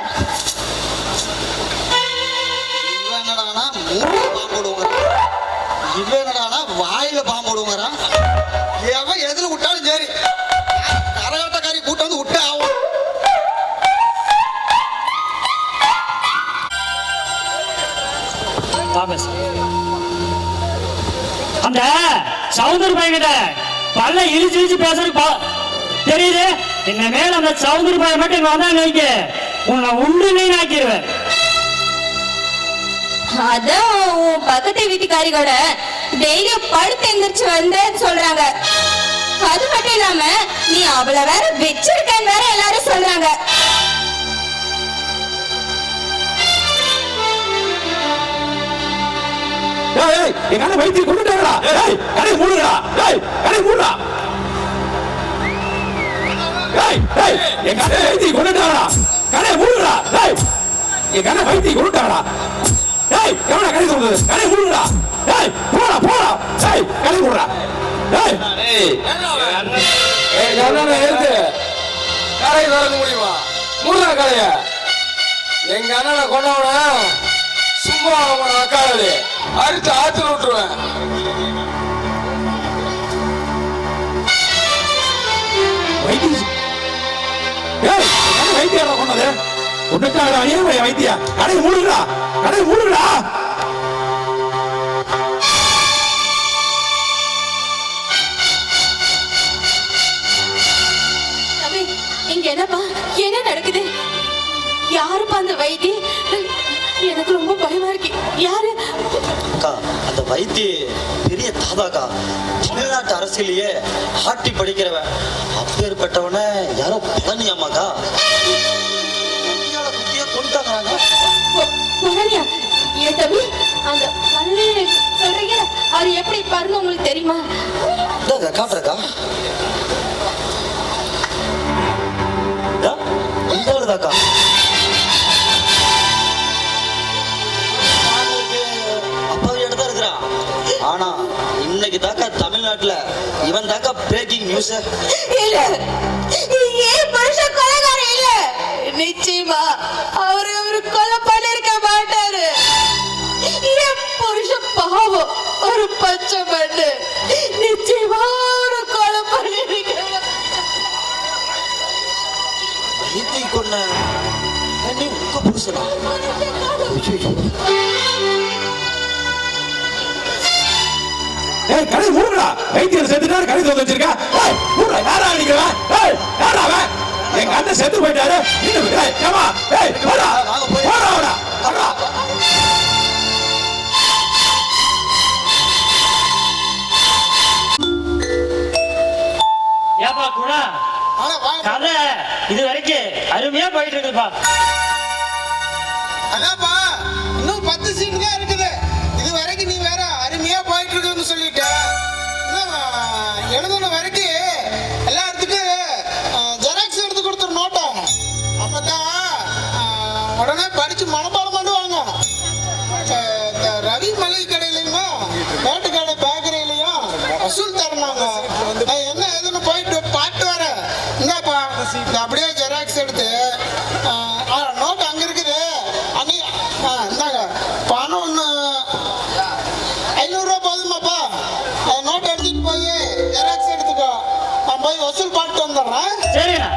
இவன் என்னடானா மூக்குல பாம்பு விடுவாங்க, இவன் என்னடானா வாயில பாம்பு விடுவாங்க. எவன் எதுல விட்டாலும் சரி, கரகாட்டக்காரி கூட்டம் வந்து விட்டு ஆகும். அந்த சவுந்தர் பையன்கிட்ட பல்ல இழிச்சு இழிச்சு பேசுறது தெரியுது. என்ன மேல அந்த சவுந்தர் பையன் மட்டும் இங்க வந்தா நினைக்க உன்னை உண்டு நீ ஆக்கிடுவேன். அதான் உன் பக்கத்து வீட்டுக்காரியோட டெய்லியும் படுத்து எந்திரிச்சு வந்தேன்னு சொல்றாங்க. அது மட்டும் இல்லாம நீ அவளை வேற வச்சிருக்கேன்னு வேற எல்லாரும் சொல்றாங்க. எங்க வைத்திய கொண்டுட்டாங்களா? கடை மூடுடா, கடை மூடுடா. எங்க வைத்திய கொண்டுட்டாங்களா? கடை மூடுடா. எங்க வைத்திய கொண்டுட்டாங்களா? எவனா கடை கொடுக்குது? கடை மூடுடா. போடா போடா. கடை மூடுடா. எழுத்து கடை திறக்க முடியுமா? மூடுடா கடைய. எங்க அண்ணனை கொண்டவன சும்மா அவனை அக்காளி அடிச்சு ஆத்துல விட்டுருவேன். வைத்தியா கொண்டது உன்னுக்காக வைத்தியா கடை மூடுடா, கடை மூடுடா. இங்க என்னப்பா என்ன நடக்குது? யாருப்பா அந்த வைத்தி? வைத்தி பெரிய தாதாக்கா, தமிழ்நாட்டு அரசியலையே ஆட்டி படிக்கிறவன். அப்பேற்பட்டவனை யாரோ பழனி அம்மாக்கா குத்தியா கொண்டுட்டாங்க. பழனியா? ஏன் தம்பி, அந்த பழனி சொல்றீங்க, அது எப்படி பாருன்னு உங்களுக்கு தெரியுமா? காட்டுறக்கா இந்த ஆளுதாக்கா. அப்பாவி இடத்துல இருக்கிறான். ஆனா இன்னைக்கு தாக்கா தமிழ்நாட்டுல இவன் தாக்கா பிரேக்கிங் நியூஸ். இல்ல, ஏன் புருஷன் கொலைகாரன் இல்ல. நிச்சயமா அவரு கொலை பண்ணிருக்க மாட்டாரு. என் புருஷன் பாவம், ஒரு பச்சை மண்ணு. நிச்சயமா ஒரு கொலை பண்ணிருக்க. வைத்தி கொன்ன நீ உங்க புருஷனா? கடை மூடுடா. வைத்தியர் செத்துட்டாரு, கடை தோந்து வச்சிருக்கா. யாரா அடிக்கிறவன்? யாரா அவன்? எங்க அண்ணன் செத்து போயிட்டாரு. ஏப்பா குணா, கதை இது வரைக்கும் அருமையா போயிட்டு இருக்குப்பா. அதான்ப்பா, இன்னும் 10 சீன் தான் இருக்குது. இது வரைக்கும் நீ வேற அருமையா போயிட்டு இருக்குன்னு சொல்லிட்ட. எழுதுன வரைக்கும் எல்லாத்துக்கும் ஜெராக்ஸ் எடுத்து கொடுத்துரு நோட்டை. அப்பதான் உடனே படிச்சு மனப்பாடம் பண்ணுவாங்க. ரவி மளிகை கடையிலையுமா பேட்டு கடை பேக்கரியிலையும் வசூல் தரணுங்க. என்ன எதுன்னு போயிட்டு பாட்டு வர இந்தாப்பா, இந்த அப்படியே ஜெராக்ஸ் எடுத்து நோட்டு அங்க இருக்குது. இந்தாங்க பணம் ஒன்று 500 ரூபா போதுமாப்பா. நோட்டு எடுத்துட்டு போய் ஜெராக்ஸ் எடுத்துக்கோ. நான் போய் வசூல் பாட்டு வந்துடுறேன். சரிண்ணா.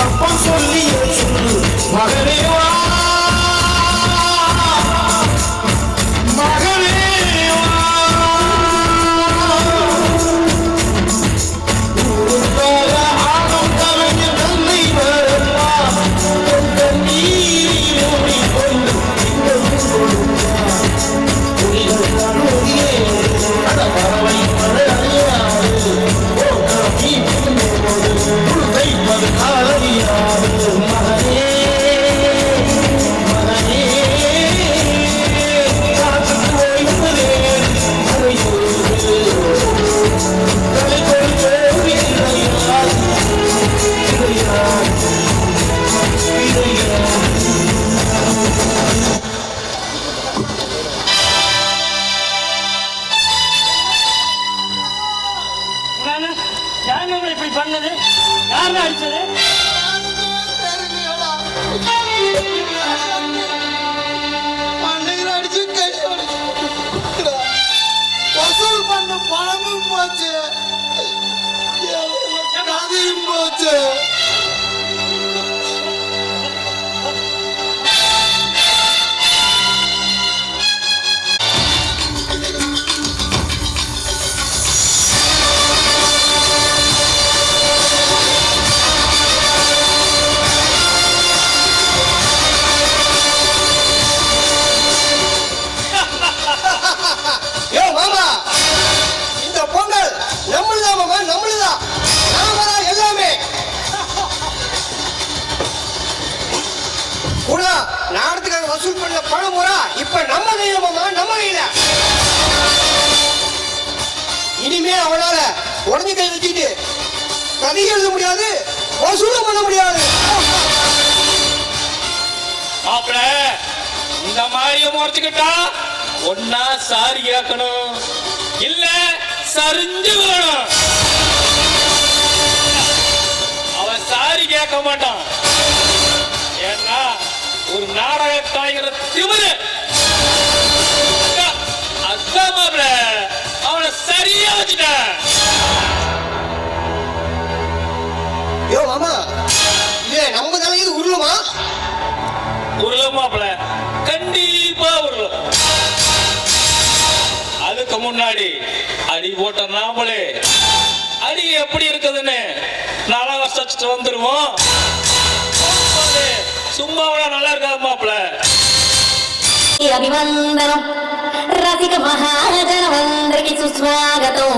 அப்பா சொல்லி மகனே வா. போச்சு கதையும் போச்சு. ஏ மாமா, இந்த பொங்கல் நம்மளுதான் மாமா, நம்மளுதான். நாம தான் எல்லாமே. கூட நாடத்துக்காக வசூல் பண்ண பணம் முறை இப்ப நம்ம கையில மாமா, நம்ம கையில. இனிமே அவளால உடனே கை வச்சுட்டு கதை எழுத முடியாது, வசூலும் பண்ண முடியாது. மாப்பிள இந்த மாதிரிய முறைச்சுக்கிட்டா ஒன்னா சாரி கேட்கணும், இல்ல சரிஞ்சு விடணும். அவன் சாரி கேட்க மாட்டான், ஏன்னா ஒரு நாடக கலைஞர திமிரு. அதான் மாப்பிள அவனை சரியா வச்சுட்டான். யோ மாமா, இது நம்ம தலையில் உருளுமா? உருளும் மாப்பிள, கண்டிப்பா உருளும். அதுக்கு முன்னாடி அடி போட்ட நாமளே அடி எப்படி இருக்குதுன்னு நல்லா வசிச்சுட்டு வந்துருவோம். சும்மாவோட நல்லா இருக்காது மாப்பிள. అభివందనం రసిక మహాజనమందరికి సుస్వాగతం.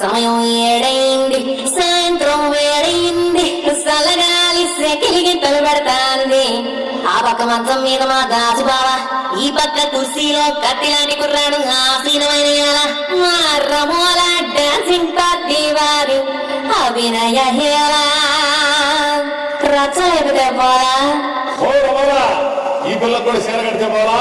సమయం ఏడైంది, సాయంత్రం వేడైంది, సలగాలి సెకిలికి తలబెడతాంది. ఆ పక్క మంచం మీద మా దాసు బావ, ఈ పక్క కుర్సీలో కత్తిలాంటి కుర్రాడు ఆసీనమైన మా రమోల డాన్సింగ్ పార్టీ వారు అభినయ హేళ రచయితే పోరా. ఈ పిల్లలు కూడా చీర కడితే పోలా.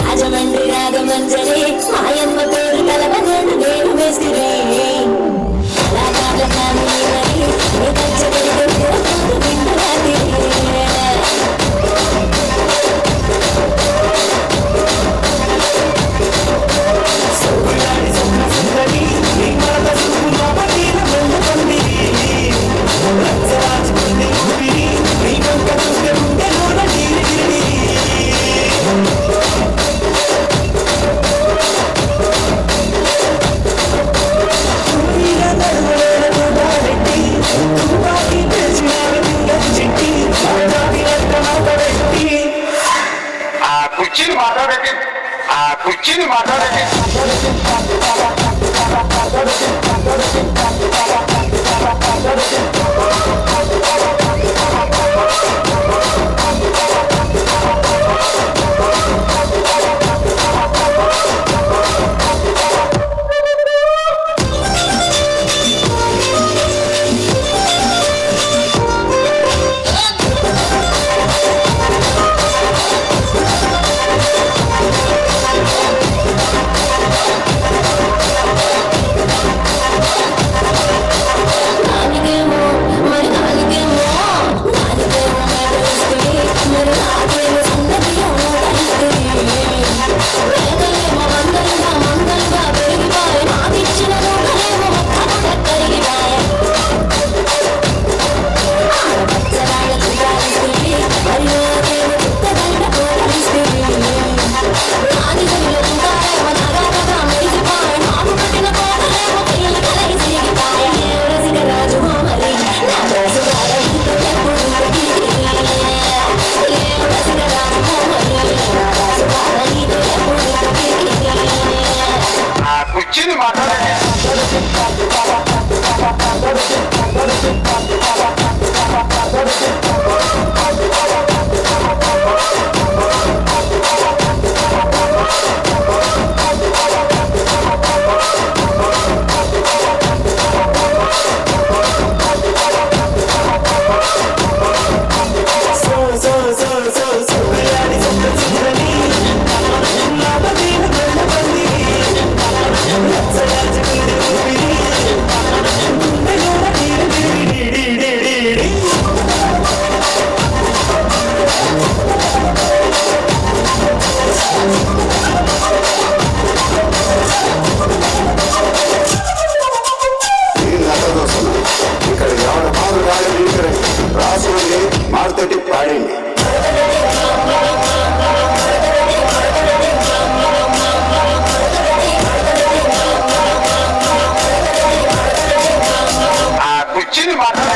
రాజమండ్రి రాగమంజరి మాయమ్మ పేరు కలవని నేను వేసిరే కుర్చీని మాట్లాడండి. కుర్చీని మాట్లాడండి. So கட்டி பாருங்க. குச்சினு மாட்டாங்க.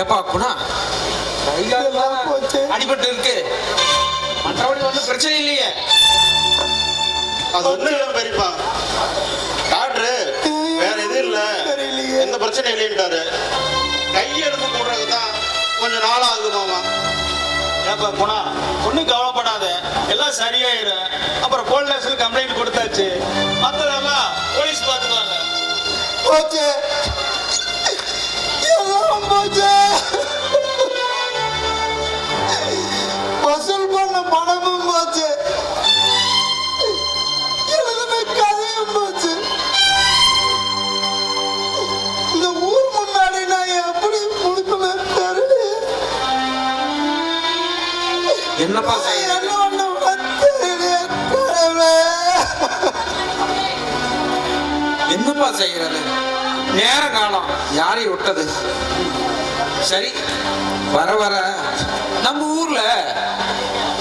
ஏப்பா குணா, அடிபட்டு இருக்கு, மற்றபடி ஒன்றும் பிரச்சனை இல்லையே. அது ஒண்ணு இல்லை பெரியப்பா, டாக்டரு வேற எதுவும் இல்லை, எந்த பிரச்சனையும் இல்லைன்ட்டாரு. கையெழுத்து போடுறதுதான் கொஞ்சம் நாள் ஆகுமாமா. ஏப்பா குணா, ஒன்றும் கவலைப்படாத, எல்லாம் சரியாயிடும். அப்புறம் போலீஸில் கம்ப்ளைண்ட் கொடுத்தாச்சு, மற்றதெல்லாம் போலீஸ் பார்த்துக்குவாங்க. போச்சு, எல்லாம் போச்சு. வசூல் பண்ண பணமும் போச்சு, எழுதின கதையும் போச்சு. இந்த ஊர் முன்னாடி நான் எப்படி முடிப்பேன் தெரியல. என்னப்பா என்னப்பா செய்கிறது? நேர காலம் யாரை விட்டது? சரி, வர வர நம்ம ஊர்ல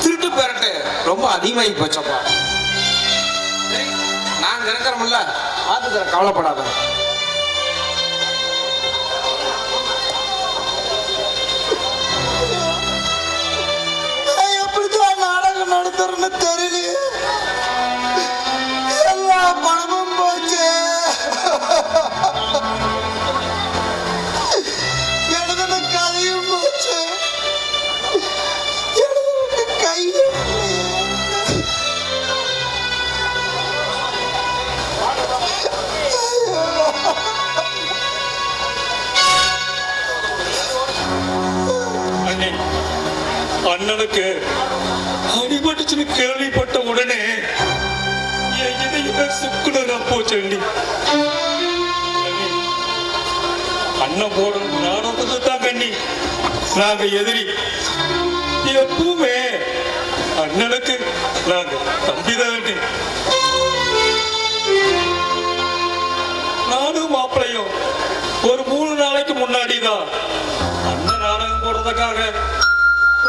திருட்டு பெரட்டு ரொம்ப அதிகமாகி போச்சப்பா. சரி, நாங்க இருக்கிறோம்ல, பார்த்துக்கிற, கவலைப்படாத. எப்படிதான் நாடகம் நடத்துறன்னு தெரியலையே. எல்லா பணமும் போச்சு, எழுதின கதையும் போச்சு, எழுதின கையும். அண்ணனுக்கு அடிபட்டுச்சுன்னு கேள்விப்பட்ட உடனே என் இதயமே சுக்குனரா போச்சண்டி. அண்ணன் போட நாடகத்தை தான் கண்ணி, நாங்க எதிரி. எப்பவுமே அண்ணனுக்கு நாங்க தம்பிதான். நானும் மாப்பிள்ளையும் ஒரு 3 நாளைக்கு முன்னாடிதான் அண்ணன் நாடகம் போடுறதுக்காக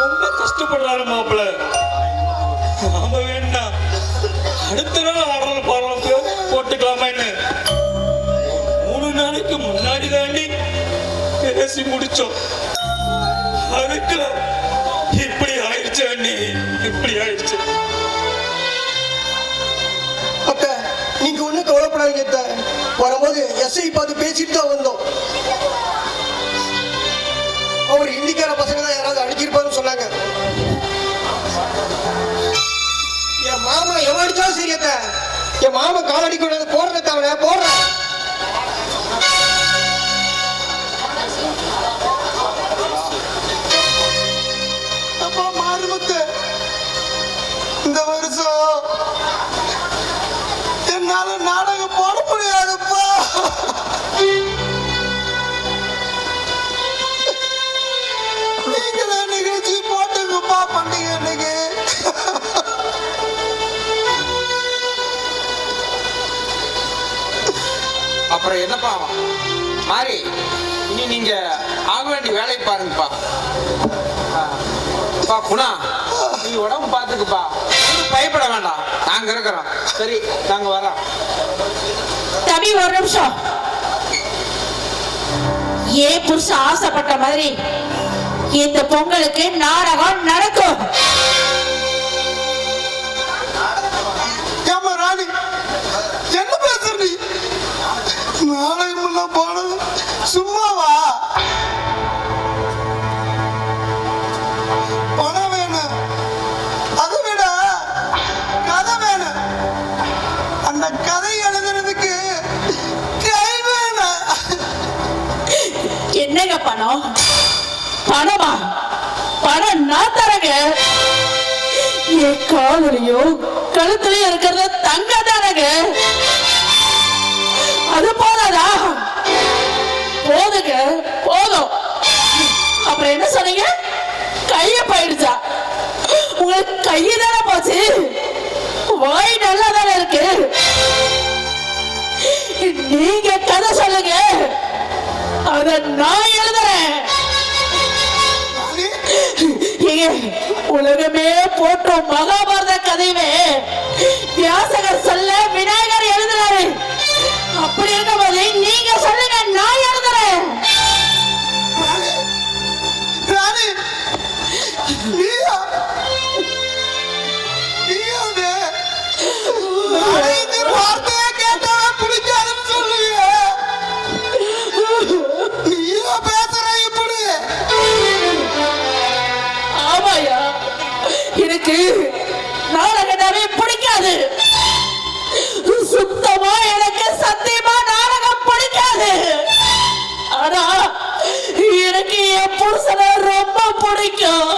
ரொம்ப கஷ்டப்படுறாரு மாப்பிள்ள. நாம வேணா அடுத்த நாள் ஆடல் பாடலுக்கு போட்டுக்கலாமான்னு 3 நாளைக்கு முன்னாடி தாண்டி பேசி முடிச்சோம். அதுக்குள்ள இப்படி ஆயிடுச்சு அண்ணி, இப்படி ஆயிடுச்சு. அத்தை, நீங்க ஒண்ணும் கவலைப்படாதீங்க அத்தை. வரும்போது எஸ்ஐ பார்த்து பேசிட்டு தான் வந்தோம். அவர் இந்திக்கார பசங்க தான் யாராவது அடிச்சிருப்பாருன்னு சொன்னாங்க. என் மாமா எவன் அடிச்சாலும் சரி அத்தை, என் மாமா கால் அடிக்கூடாது, போடுறத தவிர போடுறேன். அப்பா மாறுமுத்து, இந்த வருஷம் என்னால நாடகம் போட முடியாதுப்பா. நீங்களே நிகழ்ச்சி போட்டுங்கப்பா பண்டிகை அன்னைக்கு. அப்புறம் என்னப்பா மாறி, இனி நீங்க ஆக வேண்டிய வேலையை பாருங்கப்பா. குணா, நீ உடம்பு பார்த்துக்குப்பா, பயப்பட வேண்டாம், நாங்க இருக்கிறோம். சரி, நாங்க வரோம். தம்பி ஒரு நிமிஷம். ஏன் புருஷன் ஆசைப்பட்ட மாதிரி இந்த பொங்கலுக்கு நாடகம் நடக்கும். ராணி, என்ன பேசுற நீ? நாடகம் எல்லாம் போனது சும்மாவா? பணம் வேணும், அதை விட கதை வேணும். அந்த கதை எழுதுறதுக்கு கை வேணும். என்னங்க பணம்? பணமா? பணம் நான் தரங்க. என் காதலையும் கழுத்துலயும் இருக்கிறது தங்க தானங்க. அது போதாதா? போதுங்க, போதும். அப்புறம் என்ன சொன்னீங்க? கைய போயிடுச்சா? உங்களுக்கு கைய தானே போச்சு, வாய் நல்லா தானே இருக்கு. நீங்க கதை சொல்லுங்க, அத நான் எழுதுறேன். உலகமே போற்றும் மகாபாரத கதைவே வியாசகர் சொல்ல விநாயகர் எழுதுறாரு. அப்படி இருக்கும் போது நீங்க சொல்லுங்க, நான் எழுதுறேன். வார்த்தையை கேட்டா பிடிக்காதுன்னு சொல்லுவீங்க. நீயா பேசுற இப்படி? ஆமாயா, எனக்கு நாடகமே பிடிக்காது. சுத்தமா எனக்கு சத்தியமா நாடகம் பிடிக்காது. ஆனா எனக்கு என் புருஷனை ரொம்ப பிடிக்கும்.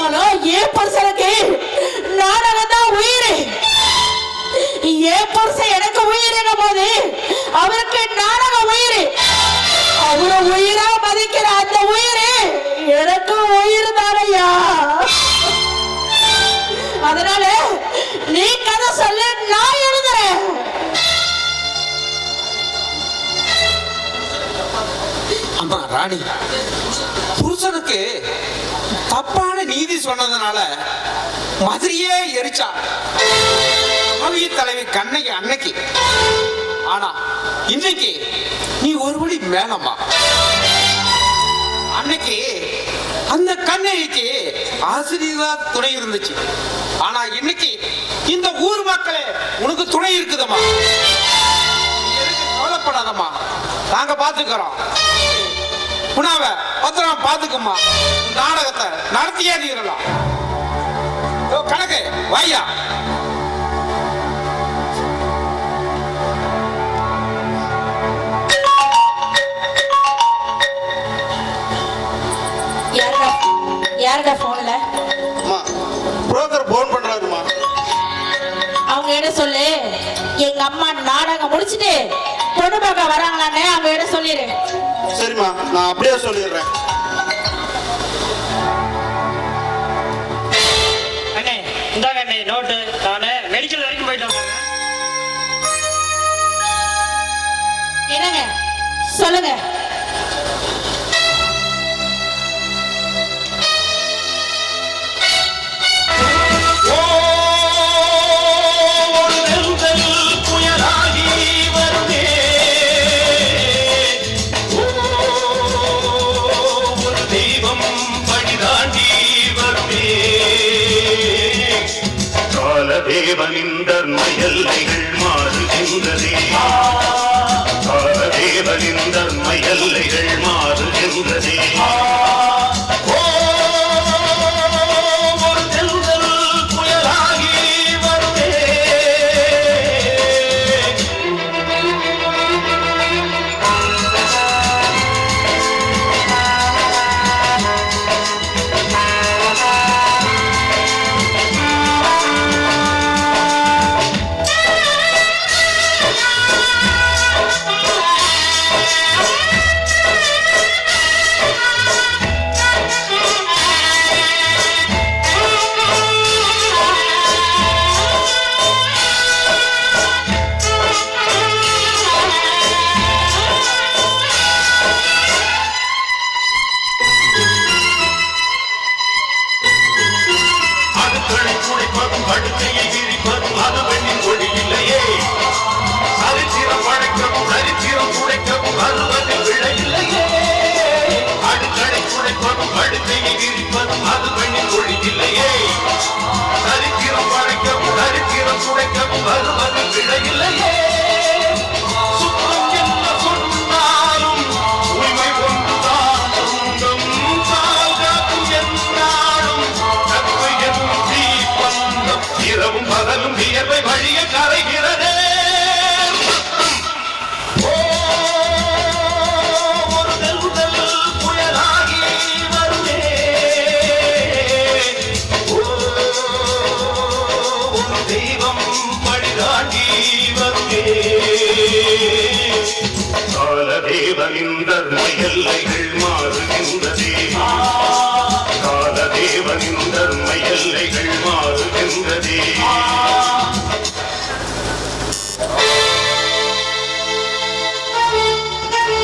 ஆனா என் புருஷனுக்கு நாடகம் தான் உயிர். என் புருஷன் எனக்கு உயிரின போது அவருக்கு நாடகம் உயிர். அவரை உயிரா மதிக்கிற அந்த உயிர் எனக்கு உயிர் தானையா. அதனால நீ கதை சொல்லு, நான் எழுதுறேன். அம்மா ராணி, புருஷனுக்கு தப்பான நீதி சொன்னதுனால மதுரையே எரிச்சா கவிய தலைவி கண்ணகி அன்னைக்கு. ஆனா இன்னைக்கு நீ ஒருபடி மேலம்மா. அன்னைக்கு அந்த கண்ணகிக்கு ஆசிரியர் துணை இருந்துச்சு. ஆனா இன்னைக்கு இந்த ஊர் மக்களே உனக்கு துணை இருக்குதம்மா. கவலைப்படாதம்மா, நாங்க பாத்துக்கிறோம். புனாவ பத்திரம் பாத்துக்கம்மா. நாடகத்தை நடத்தியே தீரலாம். கணக்கு வாயா. யாருடா போன்ல? புரோக்கர் போன் பண்றாருமா. அவங்க என்ன சொல்லு, எங்க அம்மா நாடகம் முடிச்சிட்டு பொண்ணு பார்க்க வராங்களான்னு அவங்க என்ன சொல்லிடு. சரிம்மா, நான் அப்படியே சொல்லிடுறேன். அண்ணே இந்தாங்க அண்ணே நோட்டு. நான் மெடிக்கல் வரைக்கும் போயிட்டு வந்தேன். என்னங்க சொல்லுங்க. தேவனிந்தர் மயல்லைகள் மாறுகின்றதே. தேவனிந்தர் மயல்லைகள் மாறுகின்றதே. ஒரு தென்றல் புயலாகி வருதே. தெய்வம் பழிதாண்டி வருமே காலதேவனின் தர்ம எல்லைகள் மாறுகின்றதே காலதேவனின் தர்ம எல்லைகள் மாறுகின்றதே